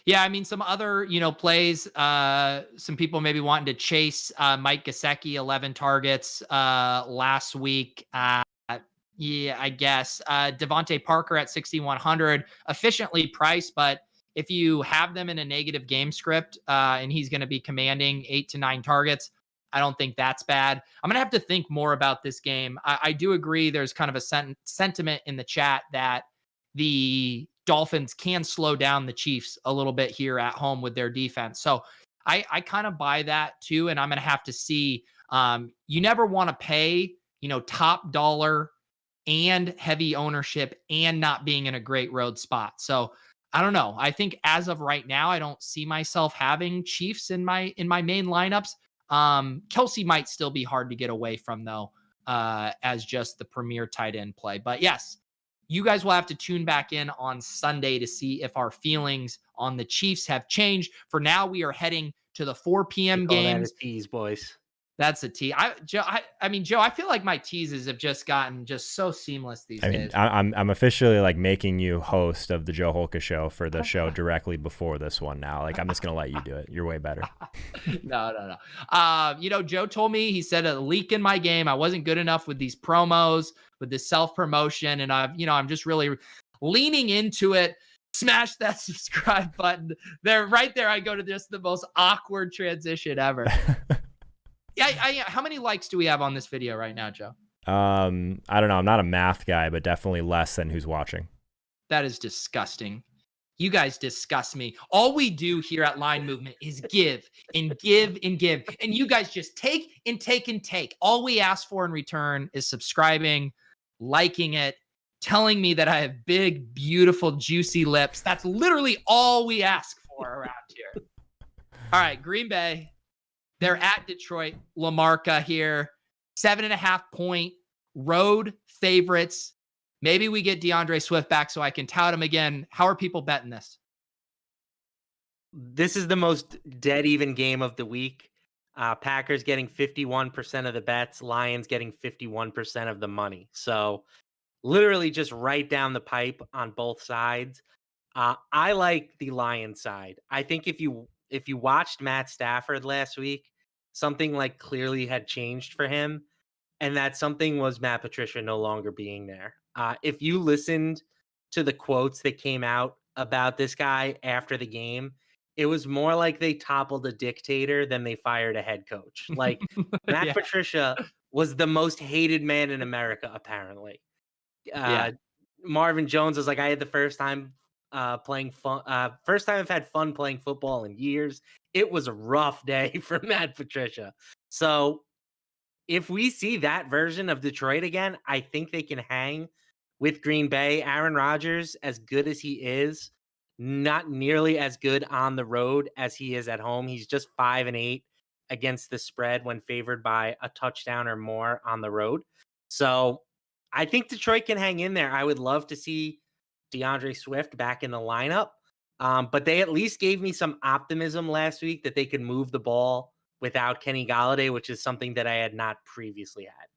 Yeah, I mean, some other, plays, some people maybe wanting to chase Mike Gesicki, 11 targets last week. Yeah, I guess. Devontae Parker at 6,100, efficiently priced, but if you have them in a negative game script and he's going to be commanding 8 to 9 targets, I don't think that's bad. I'm going to have to think more about this game. I do agree there's kind of a sentiment in the chat that the Dolphins can slow down the Chiefs a little bit here at home with their defense. So I kind of buy that too. And I'm going to have to see, you never want to pay, top dollar and heavy ownership and not being in a great road spot. So I don't know. I think as of right now, I don't see myself having Chiefs in my main lineups. Kelsey might still be hard to get away from though, as just the premier tight end play. But yes, you guys will have to tune back in on Sunday to see if our feelings on the Chiefs have changed. For now, we are heading to the 4 p.m. games. That a tease, boys. That's a tee. Joe, I feel like my teases have just gotten just so seamless these days. I'm officially like making you host of the Joe Holka show for the show directly before this one now. Like, I'm just going to let you do it. You're way better. No. Joe told me, he said a leak in my game. I wasn't good enough with these promos, with this self-promotion. And I'm just really leaning into it. Smash that subscribe button there. Right there. I go to just the most awkward transition ever. Yeah, how many likes do we have on this video right now, Joe? I don't know. I'm not a math guy, but definitely less than who's watching. That is disgusting. You guys disgust me. All we do here at Line Movement is give and give and give. And you guys just take and take and take. All we ask for in return is subscribing, liking it, telling me that I have big, beautiful, juicy lips. That's literally all we ask for around here. All right, Green Bay. They're at Detroit. LaMarca here. 7.5 point road favorites. Maybe we get DeAndre Swift back so I can tout him again. How are people betting this? This is the most dead even game of the week. Packers getting 51% of the bets. Lions getting 51% of the money. So literally just right down the pipe on both sides. I like the Lions side. I think if you watched Matt Stafford last week, something like clearly had changed for him. And that something was Matt Patricia no longer being there. If you listened to the quotes that came out about this guy after the game, it was more like they toppled a dictator than they fired a head coach. Like Matt Patricia was the most hated man in America, apparently. Marvin Jones was like, I had the first time playing fun. First time I've had fun playing football in years. It was a rough day for Matt Patricia. So if we see that version of Detroit again, I think they can hang with Green Bay. Aaron Rodgers, as good as he is, not nearly as good on the road as he is at home. He's just 5-8 against the spread when favored by a touchdown or more on the road. So I think Detroit can hang in there. I would love to see DeAndre Swift back in the lineup. But they at least gave me some optimism last week that they could move the ball without Kenny Golladay, which is something that I had not previously had.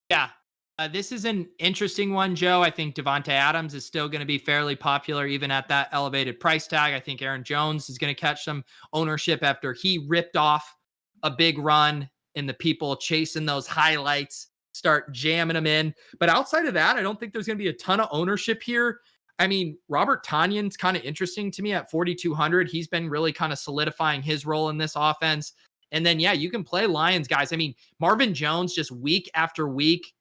Yeah, this is an interesting one, Joe. I think Devontae Adams is still going to be fairly popular, even at that elevated price tag. I think Aaron Jones is going to catch some ownership after he ripped off a big run and the people chasing those highlights start jamming them in. But outside of that, I don't think there's going to be a ton of ownership here. I mean, Robert Tonyan's kind of interesting to me at 4,200. He's been really kind of solidifying his role in this offense. And then, yeah, you can play Lions, guys. I mean, Marvin Jones just week after week,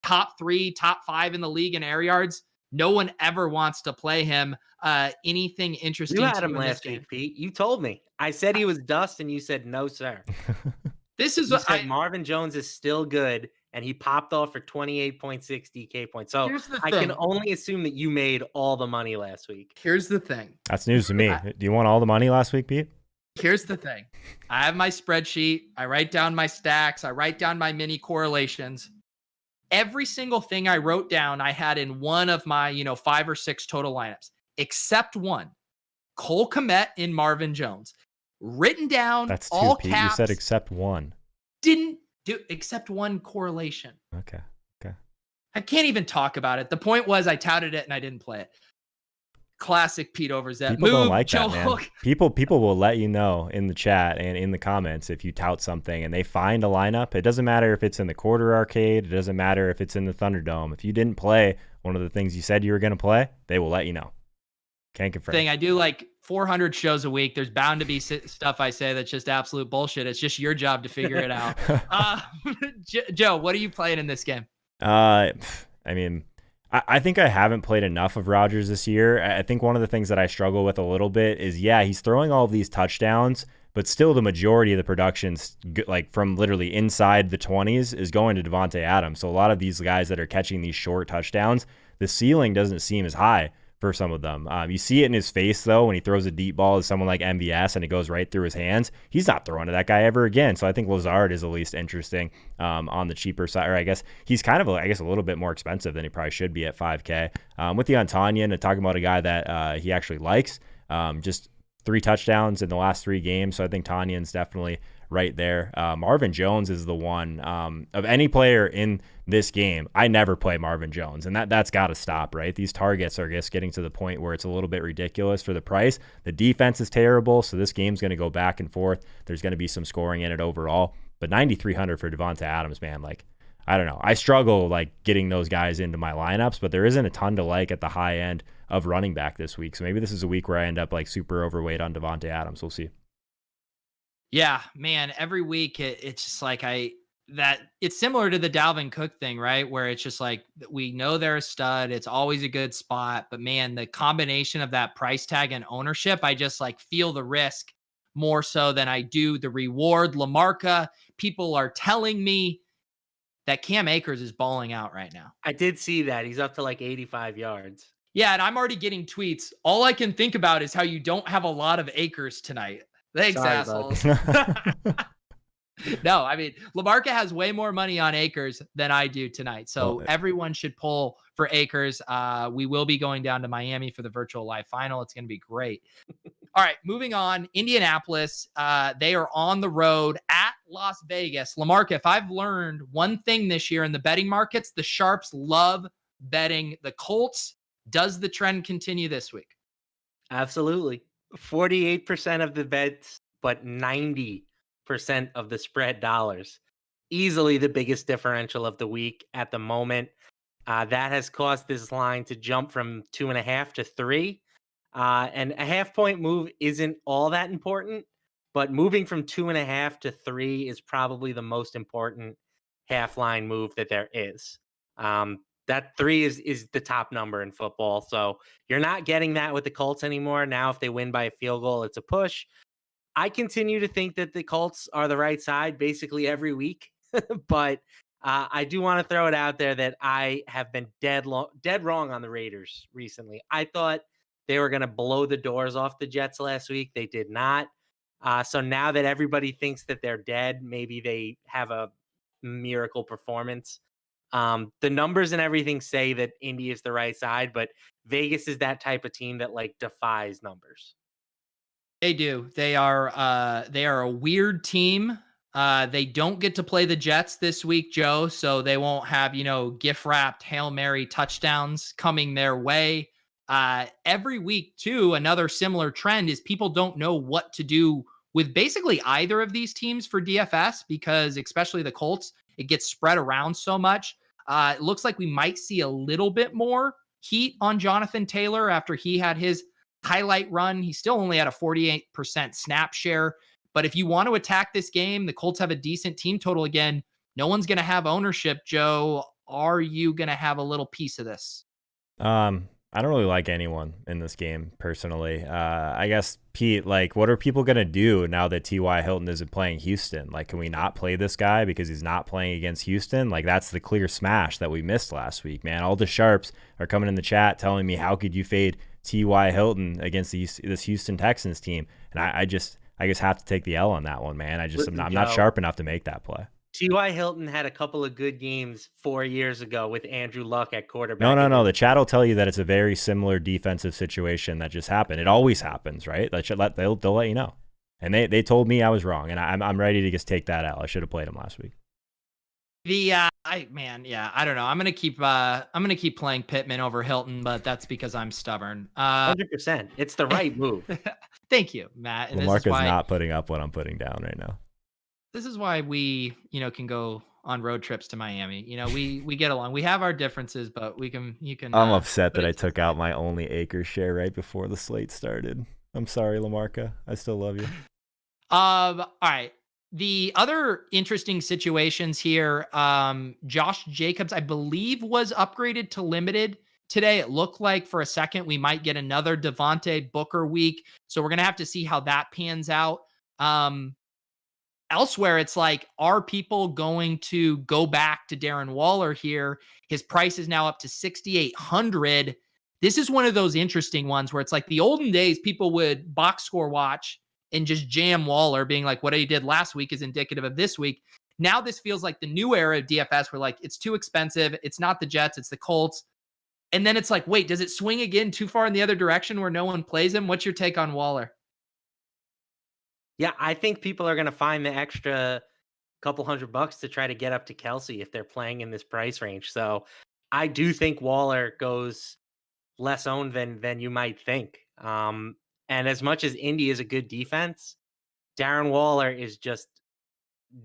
top 3, top 5 in the league in air yards. No one ever wants to play him. Anything interesting? You had him last week, Pete. You told me. I said he was dust, and you said no, sir. This is what Marvin Jones is still good. and he popped off for 28.6 DK points. So Here's the I can thing. only assume that you made all the money last week. Here's the thing. That's news to me. Do you want all the money last week, Pete? Here's the thing. I have my spreadsheet. I write down my stacks. I write down my mini correlations. Every single thing I wrote down, I had in one of my, 5 or 6 total lineups, except one. Cole Kmet and Marvin Jones. Written down, That's two, all Pete. caps. You said except one. Didn't do except one correlation. Okay. I can't even talk about it. The point was I touted it and I didn't play it. Classic Pete Overzet. People don't like that, man. People will let you know in the chat and in the comments if you tout something and they find a lineup. It doesn't matter if it's in the quarter arcade. It doesn't matter if it's in the Thunderdome. If you didn't play one of the things you said you were going to play, they will let you know. Can't confirm. I do like 400 shows a week. There's bound to be stuff I say that's just absolute bullshit. It's just your job to figure it out. Joe, what are you playing in this game? I mean, I think I haven't played enough of Rodgers this year. I think one of the things that I struggle with a little bit is, he's throwing all of these touchdowns, but still the majority of the production's like from literally inside the 20s is going to Devontae Adams. So a lot of these guys that are catching these short touchdowns, the ceiling doesn't seem as high for some of them. You see it in his face, though, when he throws a deep ball to someone like MVS and it goes right through his hands. He's not throwing to that guy ever again. So I think Lazard is at least interesting on the cheaper side. Or I guess he's kind of, a little bit more expensive than he probably should be at 5K. With the Antonian, and talking about a guy that he actually likes, just 3 touchdowns in the last 3 games. So I think Tanyan's definitely right there. Marvin Jones is the one of any player in this game. I never play Marvin Jones, and that's got to stop, right? These targets are just getting to the point where it's a little bit ridiculous for the price. The defense is terrible, so this game's going to go back and forth. There's going to be some scoring in it overall, but 9,300 for Devonta Adams, man, like, I don't know. I struggle like getting those guys into my lineups, but there isn't a ton to like at the high end of running back this week. So maybe this is a week where I end up like super overweight on Devonta Adams. We'll see. Yeah, man, every week it's just like it's similar to the Dalvin Cook thing, right? Where it's just like, we know they're a stud. It's always a good spot, but man, the combination of that price tag and ownership, I just like feel the risk more so than I do the reward. LaMarca, people are telling me that Cam Akers is balling out right now. I did see that. He's up to like 85 yards. Yeah, and I'm already getting tweets. All I can think about is how you don't have a lot of Akers tonight. Thanks, Sorry, assholes. No, I mean, LaMarca has way more money on Akers than I do tonight. So everyone should pull for Akers. We will be going down to Miami for the virtual live final. It's going to be great. All right, moving on. Indianapolis, they are on the road at Las Vegas. LaMarca, if I've learned one thing this year in the betting markets, the sharps love betting the Colts. Does the trend continue this week? Absolutely. 48% of the bets, but 90% of the spread dollars. Easily the biggest differential of the week at the moment. That has caused this line to jump from 2.5 to 3. And a half-point move isn't all that important, but moving from 2.5 to 3 is probably the most important half-line move that there is. That 3 is the top number in football. So you're not getting that with the Colts anymore. Now, if they win by a field goal, it's a push. I continue to think that the Colts are the right side basically every week, but I do want to throw it out there that I have been dead wrong on the Raiders recently. I thought they were going to blow the doors off the Jets last week. They did not. So now that everybody thinks that they're dead, maybe they have a miracle performance. The numbers and everything say that Indy is the right side, but Vegas is that type of team that like defies numbers. They do. They are a weird team. They don't get to play the Jets this week, Joe, so they won't have, gift wrapped Hail Mary touchdowns coming their way. Every week too, another similar trend is people don't know what to do with basically either of these teams for DFS, because especially the Colts, it gets spread around so much. It looks like we might see a little bit more heat on Jonathan Taylor after he had his highlight run. He still only had a 48% snap share. But if you want to attack this game, the Colts have a decent team total again. No one's going to have ownership, Joe. Are you going to have a little piece of this? I don't really like anyone in this game personally. I guess, Pete, like, what are people going to do now that T.Y. Hilton isn't playing Houston? Like, can we not play this guy because he's not playing against Houston? Like, that's the clear smash that we missed last week, man. All the sharps are coming in the chat telling me, how could you fade T.Y. Hilton against this Houston Texans team? And I just have to take the L on that one, man. I'm not sharp enough to make that play. T.Y. Hilton had a couple of good games 4 years ago with Andrew Luck at quarterback. No. The chat will tell you that it's a very similar defensive situation that just happened. It always happens, right? They'll let you know. And they told me I was wrong, and I'm ready to just take that out. I should have played him last week. I don't know. I'm gonna keep playing Pittman over Hilton, but that's because I'm stubborn. 100%. It's the right move. Thank you, Matt. And LaMarca's not putting up what I'm putting down right now. This is why we, can go on road trips to Miami. We get along. We have our differences, but you can. I'm upset that I took out my only acre share right before the slate started. I'm sorry, LaMarca. I still love you. All right. The other interesting situations here, Josh Jacobs, I believe, was upgraded to limited today. It looked like for a second we might get another Devontae Booker week. So we're going to have to see how that pans out. Elsewhere, it's like, are people going to go back to Darren Waller here? His price is now up to 6,800. This is one of those interesting ones where it's like the olden days, people would box score watch and just jam Waller, being like, what he did last week is indicative of this week. Now this feels like the new era of DFS where, like, it's too expensive. It's not the Jets, it's the Colts. And then it's like, wait, does it swing again too far in the other direction where no one plays him? What's your take on Waller? Yeah, I think people are going to find the extra couple $100 to try to get up to Kelsey if they're playing in this price range. So I do think Waller goes less owned than you might think. And as much as Indy is a good defense, Darren Waller is just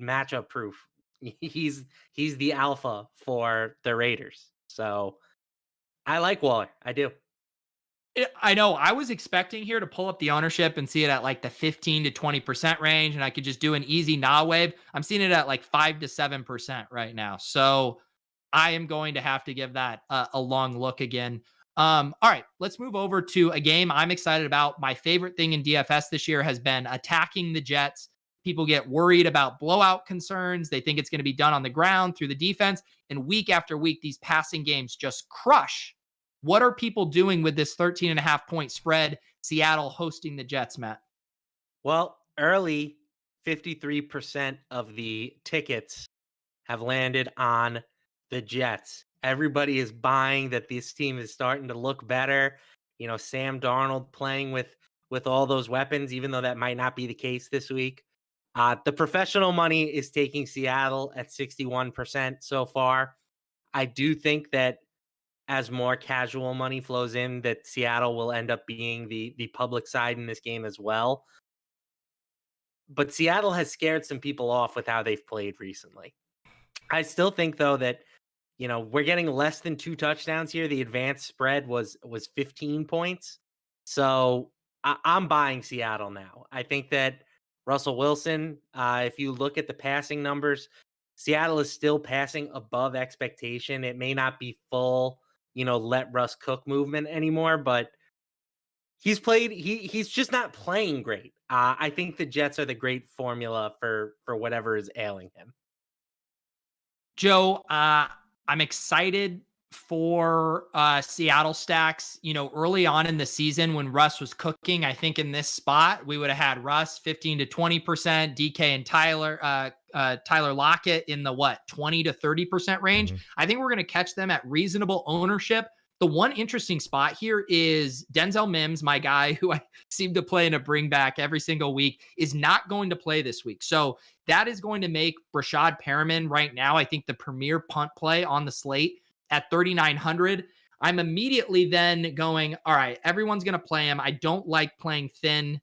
matchup proof. He's the alpha for the Raiders. So I like Waller. I do. I know I was expecting here to pull up the ownership and see it at like the 15 to 20% range, and I could just do an easy nah wave. I'm seeing it at like 5 to 7% right now. So I am going to have to give that a long look again. All right, let's move over to a game I'm excited about. My favorite thing in DFS this year has been attacking the Jets. People get worried about blowout concerns. They think it's going to be done on the ground through the defense. And week after week, these passing games just crush. What are people doing with this 13.5-point spread? Seattle hosting the Jets, Matt. Well, early 53% of the tickets have landed on the Jets. Everybody is buying that this team is starting to look better. Sam Darnold playing with all those weapons, even though that might not be the case this week. The professional money is taking Seattle at 61% so far. I do think that as more casual money flows in, that Seattle will end up being the public side in this game as well. But Seattle has scared some people off with how they've played recently. I still think, though, that we're getting less than 2 touchdowns here. The advanced spread was 15 points. So I'm buying Seattle now. I think that Russell Wilson, if you look at the passing numbers, Seattle is still passing above expectation. It may not be full, let Russ cook movement anymore, but he's just not playing great. I think the Jets are the great formula for whatever is ailing him. Joe, I'm excited for Seattle stacks. Early on in the season when Russ was cooking, I think in this spot, we would have had Russ 15 to 20%, DK and Tyler Lockett in the 20 to 30% range. Mm-hmm. I think we're going to catch them at reasonable ownership. The one interesting spot here is Denzel Mims, my guy, who I seem to play in a bring back every single week, is not going to play this week. So that is going to make Rashad Perriman right now, I think, the premier punt play on the slate at 3,900. I'm immediately then going, all right, everyone's going to play him. I don't like playing thin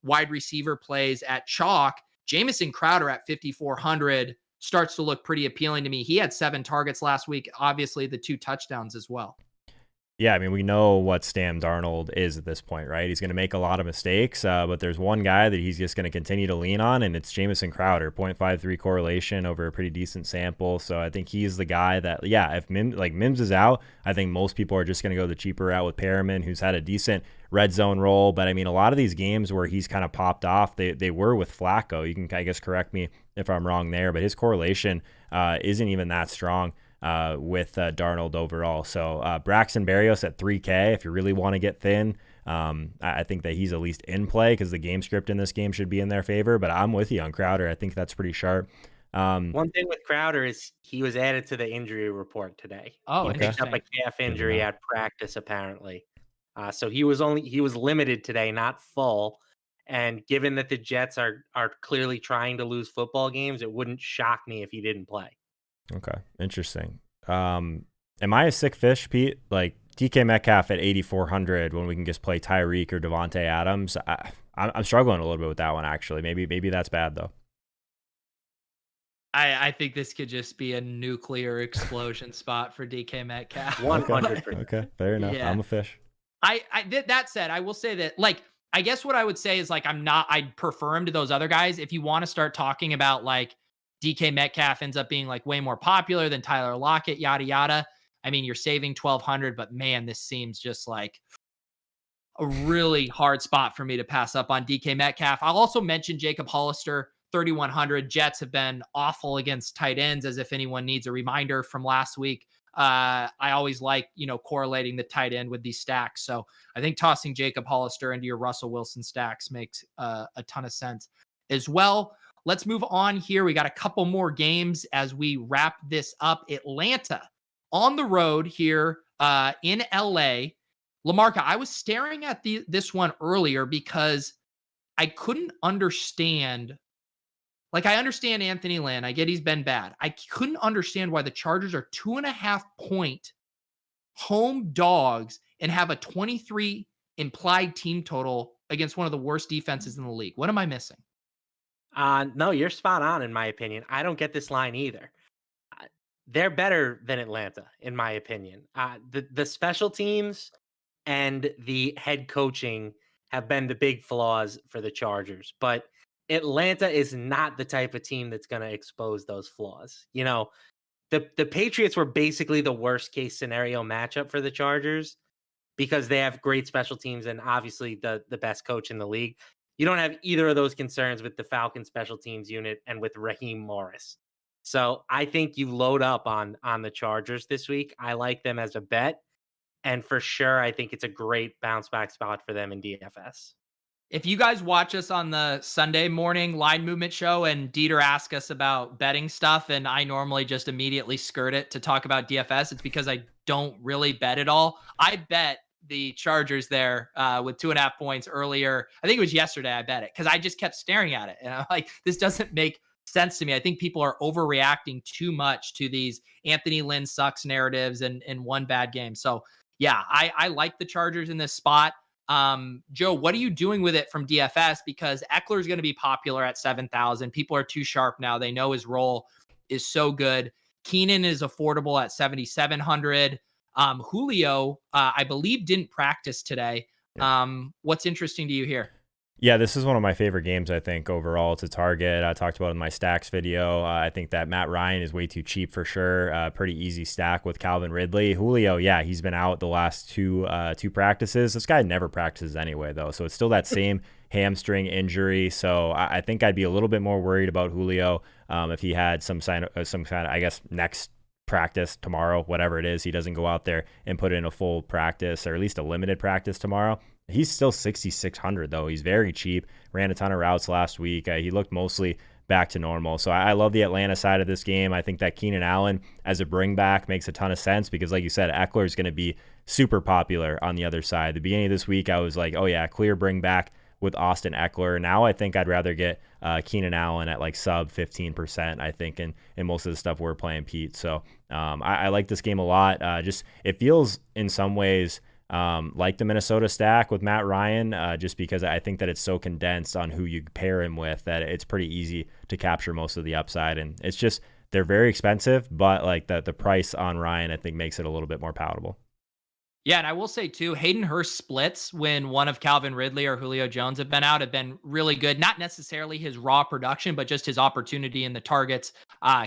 wide receiver plays at chalk. Jamison Crowder at 5,400 starts to look pretty appealing to me. He had 7 targets last week, obviously the 2 touchdowns as well. Yeah, I mean, we know what Sam Darnold is at this point, right? He's going to make a lot of mistakes, but there's one guy that he's just going to continue to lean on, and it's Jamison Crowder, 0.53 correlation over a pretty decent sample. So I think he's the guy that, yeah, if Mims is out, I think most people are just going to go the cheaper route with Perriman, who's had a decent red zone role. But I mean, a lot of these games where he's kind of popped off, they were with Flacco. You can, I guess, correct me if I'm wrong there, but his correlation isn't even that strong with Darnold overall. So Braxton Berrios at 3K, if you really want to get thin, I think that he's at least in play because the game script in this game should be in their favor. But I'm with you on Crowder. I think that's pretty sharp. One thing with Crowder is he was added to the injury report today. Oh, He picked up a calf injury at practice, apparently. So he was limited today, not full. And given that the Jets are clearly trying to lose football games, it wouldn't shock me if he didn't play. Okay, interesting. Am I a sick fish, Pete? Like DK Metcalf at 8,400 when we can just play Tyreek or Devontae Adams? I'm struggling a little bit with that one, actually. Maybe that's bad, though. I think this could just be a nuclear explosion spot for DK Metcalf. 100%. Okay, fair enough. Yeah. I'm a fish. That said, I will say that, like, I guess what I would say is, like, I'd prefer him to those other guys. If you want to start talking about, like, DK Metcalf ends up being like way more popular than Tyler Lockett, yada, yada. I mean, you're saving 1,200, but man, this seems just like a really hard spot for me to pass up on DK Metcalf. I'll also mention Jacob Hollister, 3,100. Jets have been awful against tight ends, as if anyone needs a reminder from last week. I always like, correlating the tight end with these stacks. So I think tossing Jacob Hollister into your Russell Wilson stacks makes a ton of sense as well. Let's move on here. We got a couple more games as we wrap this up. Atlanta on the road here in LA. LaMarca, I was staring at this one earlier because I couldn't understand. Like, I understand Anthony Lynn. I get he's been bad. I couldn't understand why the Chargers are 2.5-point home dogs and have a 23 implied team total against one of the worst defenses in the league. What am I missing? No, you're spot on, in my opinion. I don't get this line either. They're better than Atlanta, in my opinion. The special teams and the head coaching have been the big flaws for the Chargers, but Atlanta is not the type of team that's going to expose those flaws. The Patriots were basically the worst case scenario matchup for the Chargers because they have great special teams and obviously the best coach in the league. You don't have either of those concerns with the Falcons special teams unit and with Raheem Morris. So I think you load up on the Chargers this week. I like them as a bet. And for sure, I think it's a great bounce back spot for them in DFS. If you guys watch us on the Sunday morning line movement show and Dieter asks us about betting stuff and I normally just immediately skirt it to talk about DFS, it's because I don't really bet at all. I bet the Chargers there with 2.5 points earlier. I think it was yesterday I bet it because I just kept staring at it. And I'm like, this doesn't make sense to me. I think people are overreacting too much to these Anthony Lynn sucks narratives and one bad game. So yeah, I like the Chargers in this spot. Joe, what are you doing with it from DFS? Because Eckler is going to be popular at 7,000. People are too sharp now. They know his role is so good. Keenan is affordable at 7,700. Julio, I believe, didn't practice today. What's interesting to you here? Yeah, this is one of my favorite games, I think, overall. It's a target. I talked about it in my stacks video. I think that Matt Ryan is way too cheap for sure. Pretty easy stack with Calvin Ridley. Julio, yeah, he's been out the last two practices. This guy never practices anyway, though. So it's still that same hamstring injury. So I think I'd be a little bit more worried about Julio if he had some kind of, I guess, next practice tomorrow, whatever it is. He doesn't go out there and put in a full practice or at least a limited practice tomorrow. He's still 6,600 though. He's very cheap. Ran a ton of routes last week. He looked mostly back to normal. So I love the Atlanta side of this game. I think that Keenan Allen as a bring back makes a ton of sense because, like you said, Eckler is going to be super popular on the other side. The beginning of this week, I was like, oh yeah, clear bring back with Austin Eckler. Now I think I'd rather get Keenan Allen at like sub 15%, I think, in most of the stuff we're playing, Pete. So I like this game a lot. Just it feels in some ways like the Minnesota stack with Matt Ryan, just because I think that it's so condensed on who you pair him with that it's pretty easy to capture most of the upside. And it's just, they're very expensive, but like the price on Ryan, I think makes it a little bit more palatable. Yeah, and I will say too, Hayden Hurst splits when one of Calvin Ridley or Julio Jones have been out have been really good. Not necessarily his raw production, but just his opportunity in the targets.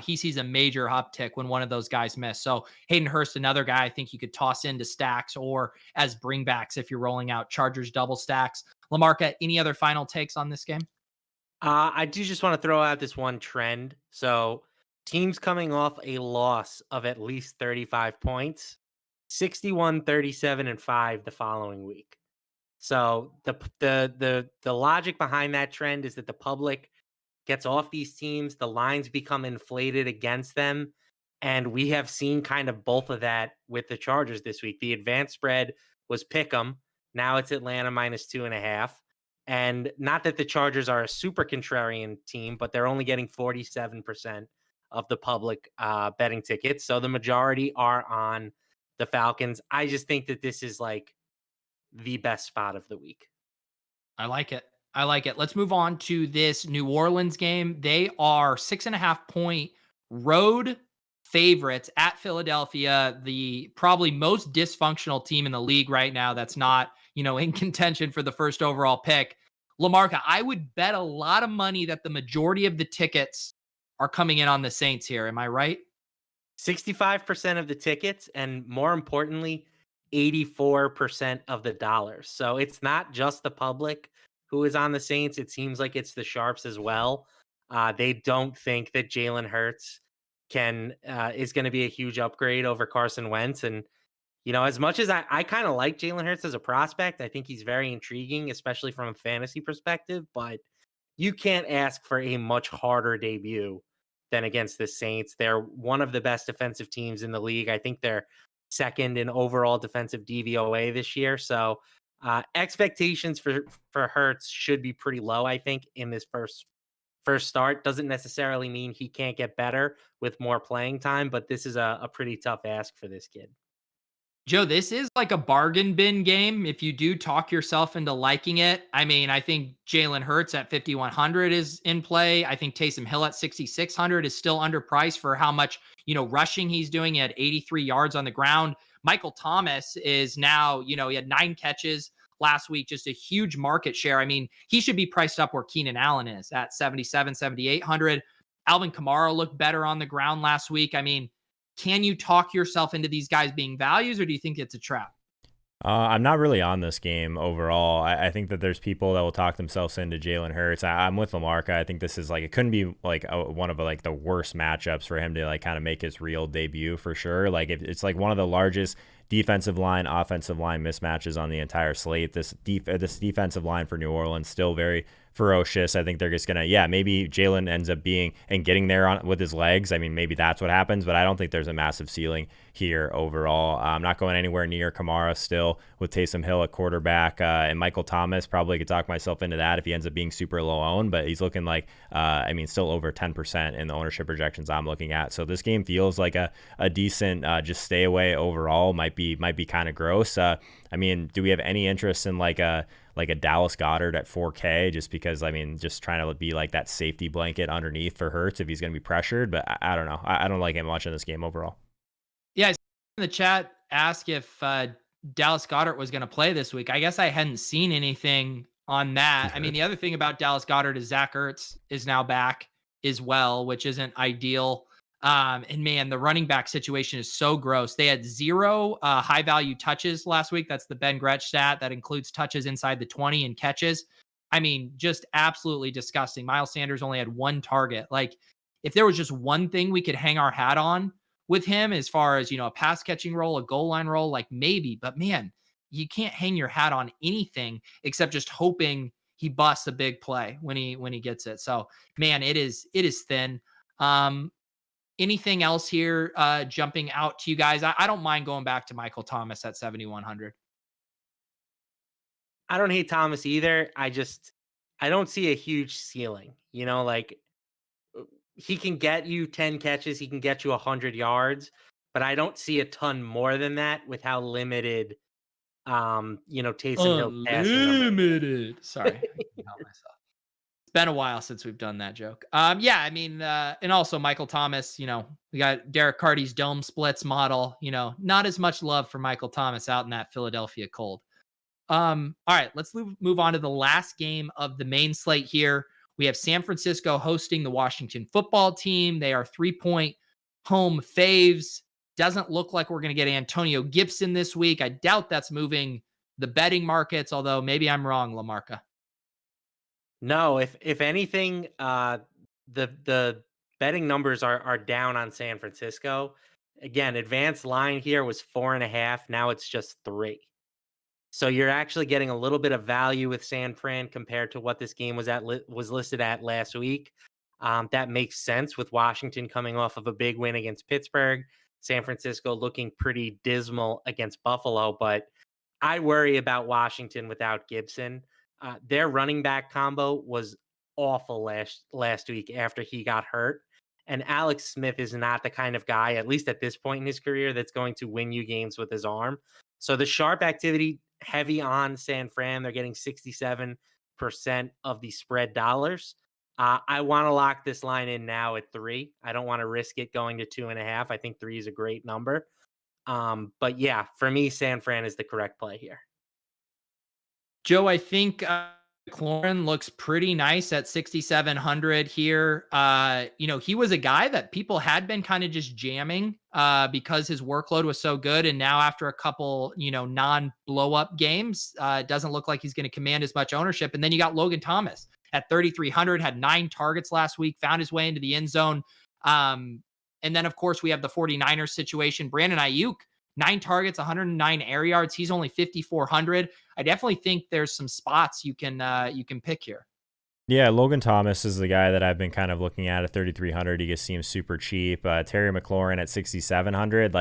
He sees a major uptick when one of those guys miss. So Hayden Hurst, another guy I think you could toss into stacks or as bringbacks if you're rolling out Chargers double stacks. LaMarca, any other final takes on this game? I do just want to throw out this one trend. So, teams coming off a loss of at least 35 points, 61, 37, and 5 the following week. So, the logic behind that trend is that the public gets off these teams, the lines become inflated against them, and we have seen kind of both of that with the Chargers this week. The advanced spread was pick 'em. Now it's Atlanta -2.5. And not that the Chargers are a super contrarian team, but they're only getting 47% of the public betting tickets. So the majority are on the Falcons. I just think that this is like the best spot of the week. I like it. I like it. Let's move on to this New Orleans game. They are 6.5 point road favorites at Philadelphia, the probably most dysfunctional team in the league right now that's not, in contention for the first overall pick. LaMarca, I would bet a lot of money that the majority of the tickets are coming in on the Saints here. Am I right? 65% of the tickets, and more importantly, 84% of the dollars. So it's not just the public who is on the Saints. It seems like it's the sharps as well. They don't think that Jalen Hurts can is going to be a huge upgrade over Carson Wentz. And as much as I kind of like Jalen Hurts as a prospect, I think he's very intriguing, especially from a fantasy perspective. But you can't ask for a much harder debut than against the Saints. They're one of the best defensive teams in the league. I think they're second in overall defensive DVOA this year. So expectations for Hurts should be pretty low. I think in this first start doesn't necessarily mean he can't get better with more playing time, but this is a pretty tough ask for this kid. Joe, this is like a bargain bin game if you do talk yourself into liking it. I mean, I think Jalen Hurts at 5,100 is in play. I think Taysom Hill at 6,600 is still underpriced for how much, rushing he's doing. He had 83 yards on the ground. Michael Thomas is now, he had 9 catches last week, just a huge market share. I mean, he should be priced up where Keenan Allen is at 77, 7,800. Alvin Kamara looked better on the ground last week. I mean, can you talk yourself into these guys being values, or do you think it's a trap? I'm not really on this game overall. I think that there's people that will talk themselves into Jalen Hurts. I'm with LaMarca. I think this is like, it couldn't be like one of like the worst matchups for him to like kind of make his real debut for sure. Like it's like one of the largest defensive line, offensive line mismatches on the entire slate. This defensive line for New Orleans still very ferocious. I think they're just gonna, maybe Jalen ends up being and getting there on with his legs. I mean, maybe that's what happens, but I don't think there's a massive ceiling here overall. I'm not going anywhere near Kamara still with Taysom Hill at quarterback, and Michael Thomas. Probably could talk myself into that if he ends up being super low owned, but he's looking like, still over 10% in the ownership projections I'm looking at. So this game feels like a decent just stay away overall. Might be kind of gross. Do we have any interest in like a Dallas Goedert at 4K, just because, just trying to be like that safety blanket underneath for Hurts if he's going to be pressured, but I don't know. I don't like him much in this game overall. Yeah, in the chat ask if Dallas Goedert was going to play this week. I guess I hadn't seen anything on that. I mean, the other thing about Dallas Goedert is Zach Ertz is now back as well, which isn't ideal. And man, the running back situation is so gross. They had 0 high value touches last week. That's the Ben Gretsch stat. That includes touches inside the 20 and catches. I mean, just absolutely disgusting. Miles Sanders only had 1 target. Like, if there was just one thing we could hang our hat on with him as far as, a pass catching role, a goal line role, like maybe, but man, you can't hang your hat on anything except just hoping he busts a big play when he gets it. So man, it is thin. Anything else here jumping out to you guys? I don't mind going back to Michael Thomas at 7,100. I don't hate Thomas either. I don't see a huge ceiling. He can get you 10 catches, he can get you 100 yards, but I don't see a ton more than that with how limited Taysom Hill passing numbers. Unlimited. Sorry, I can't help myself. been a while since we've done that joke. Yeah, I mean, and also Michael Thomas, we got Derek Carty's dome splits model, not as much love for Michael Thomas out in that Philadelphia cold. All right, let's move on to the last game of the main slate here. We have San Francisco hosting the Washington football team. They are 3-point home faves. Doesn't look like we're going to get Antonio Gibson this week. I doubt that's moving the betting markets, although maybe I'm wrong, LaMarca. No, if anything, the betting numbers are down on San Francisco. Again, advanced line here was 4.5. Now it's just 3. So you're actually getting a little bit of value with San Fran compared to what this game was listed at last week. That makes sense with Washington coming off of a big win against Pittsburgh. San Francisco looking pretty dismal against Buffalo, but I worry about Washington without Gibson. Their running back combo was awful last week after he got hurt. And Alex Smith is not the kind of guy, at least at this point in his career, that's going to win you games with his arm. So the sharp activity heavy on San Fran. They're getting 67% of the spread dollars. I want to lock this line in now at 3. I don't want to risk it going to 2.5. I think 3 is a great number. But yeah, for me, San Fran is the correct play here. Joe, I think McLaurin looks pretty nice at 6,700 here. He was a guy that people had been kind of just jamming because his workload was so good. And now after a couple, non-blow up games, it doesn't look like he's going to command as much ownership. And then you got Logan Thomas at 3,300, had 9 targets last week, found his way into the end zone. And then, of course, we have the 49ers situation. Brandon Ayuk, 9 targets, 109 air yards. He's only 5,400. I definitely think there's some spots you can pick here. Yeah, Logan Thomas is the guy that I've been kind of looking at 3,300. He just seems super cheap. Terry McLaurin at 6,700.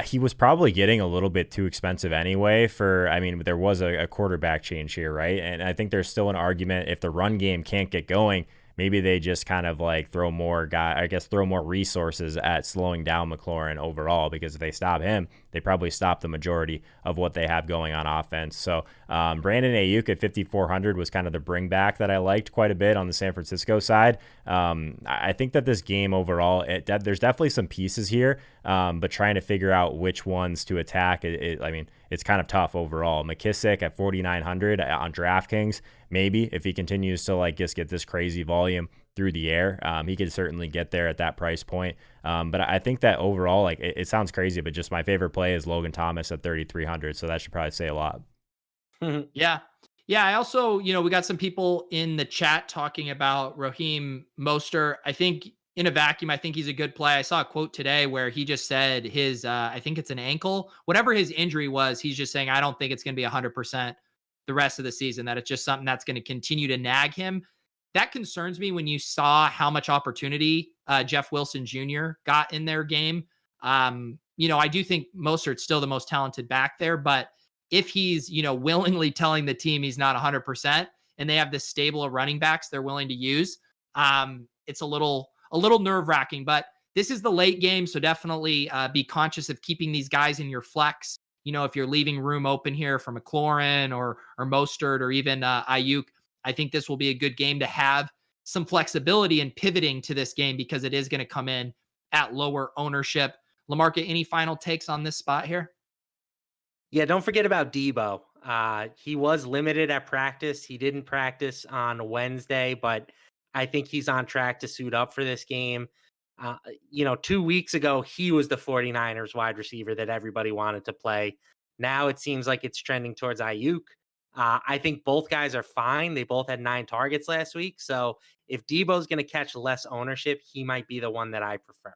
He was probably getting a little bit too expensive anyway there was a quarterback change here, right? And I think there's still an argument if the run game can't get going, maybe they just kind of throw more resources at slowing down McLaurin overall, because if they stop him, they probably stop the majority of what they have going on offense. So Brandon Ayuk at 5,400 was kind of the bring back that I liked quite a bit on the San Francisco side. I think that this game overall, there's definitely some pieces here, but trying to figure out which ones to attack, it's kind of tough overall. McKissick at 4,900 on DraftKings, maybe if he continues to just get this crazy volume through the air, he could certainly get there at that price point. But I think that overall, it sounds crazy, but just my favorite play is Logan Thomas at 3,300. So that should probably say a lot. Yeah. Yeah. I also, we got some people in the chat talking about Raheem Mostert. I think in a vacuum, I think he's a good play. I saw a quote today where he just said his, I think it's an ankle, whatever his injury was, he's just saying, I don't think it's going to be 100% the rest of the season, that it's just something that's going to continue to nag him. That concerns me when you saw how much opportunity Jeff Wilson Jr. got in their game. I do think Mostert's still the most talented back there, but if he's, willingly telling the team he's not 100% and they have this stable of running backs they're willing to use, it's a little nerve wracking, but this is the late game. So definitely be conscious of keeping these guys in your flex. If you're leaving room open here for McLaurin or Mostert or even Ayuk, I think this will be a good game to have some flexibility in pivoting to this game because it is going to come in at lower ownership. LaMarca, any final takes on this spot here? Yeah, don't forget about Debo. He was limited at practice. He didn't practice on Wednesday, but I think he's on track to suit up for this game. 2 weeks ago, he was the 49ers wide receiver that everybody wanted to play. Now it seems like it's trending towards Ayuk. I think both guys are fine. They both had 9 targets last week. So if Debo's going to catch less ownership, he might be the one that I prefer.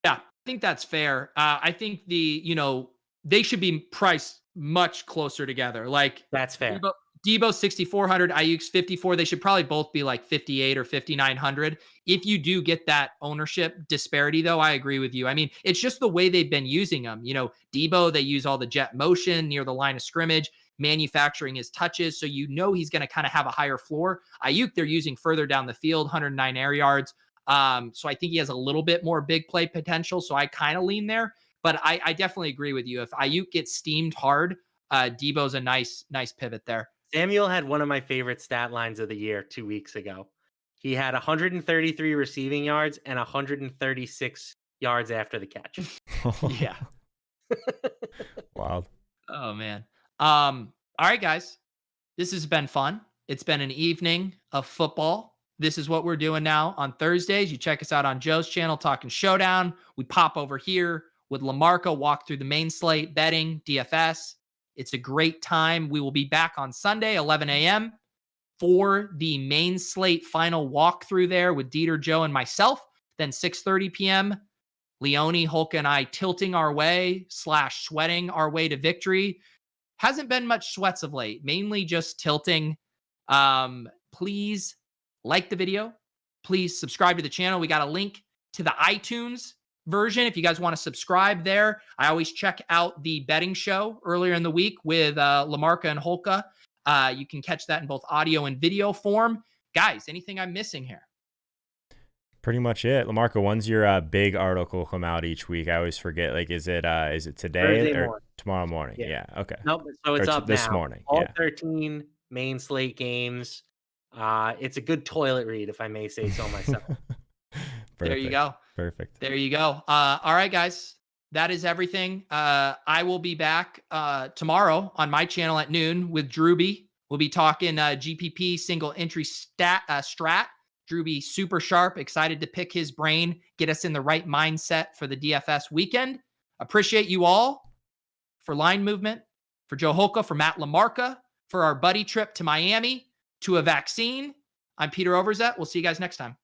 Yeah, I think that's fair. I think they should be priced much closer together. That's fair. Debo's 6,400, Ayuk's 54. They should probably both be 58 or 5,900. If you do get that ownership disparity, though, I agree with you. It's just the way they've been using them. Debo, they use all the jet motion near the line of scrimmage, manufacturing his touches. So he's going to kind of have a higher floor. Ayuk, they're using further down the field, 109 air yards. So I think he has a little bit more big play potential. So I kind of lean there. But I definitely agree with you. If Ayuk gets steamed hard, Debo's a nice pivot there. Samuel had one of my favorite stat lines of the year 2 weeks ago. He had 133 receiving yards and 136 yards after the catch. Yeah. Wild. Oh man. All right, guys. This has been fun. It's been an evening of football. This is what we're doing now on Thursdays. You check us out on Joe's channel, Talking Showdown. We pop over here with LaMarca, walk through the main slate, betting, DFS. It's a great time. We will be back on Sunday, 11 a.m. for the main slate final walkthrough there with Dieter, Joe, and myself. Then 6:30 p.m., Leone, Holka, and I tilting our way / sweating our way to victory. Hasn't been much sweats of late, mainly just tilting. Please like the video. Please subscribe to the channel. We got a link to the iTunes version if you guys want to subscribe there. I always check out the betting show earlier in the week with LaMarca and Holka. You can catch that in both audio and video form. Guys, anything I'm missing here? Pretty much it. LaMarca, when's your big article come out each week? I always forget. Like, is it today Thursday or morning. tomorrow morning? Yeah. Okay. Nope. So it's Or up this now. morning. All Yeah. 13 main slate games. It's a good toilet read, if I may say so myself. There you go. Perfect. There you go. All right, guys. That is everything. I will be back tomorrow on my channel at noon with Drewby. We'll be talking GPP single entry strat. Drewby super sharp, excited to pick his brain, get us in the right mindset for the DFS weekend. Appreciate you all for line movement, for Joe Holka, for Matt LaMarca, for our buddy trip to Miami, to a vaccine. I'm Peter Overzet. We'll see you guys next time.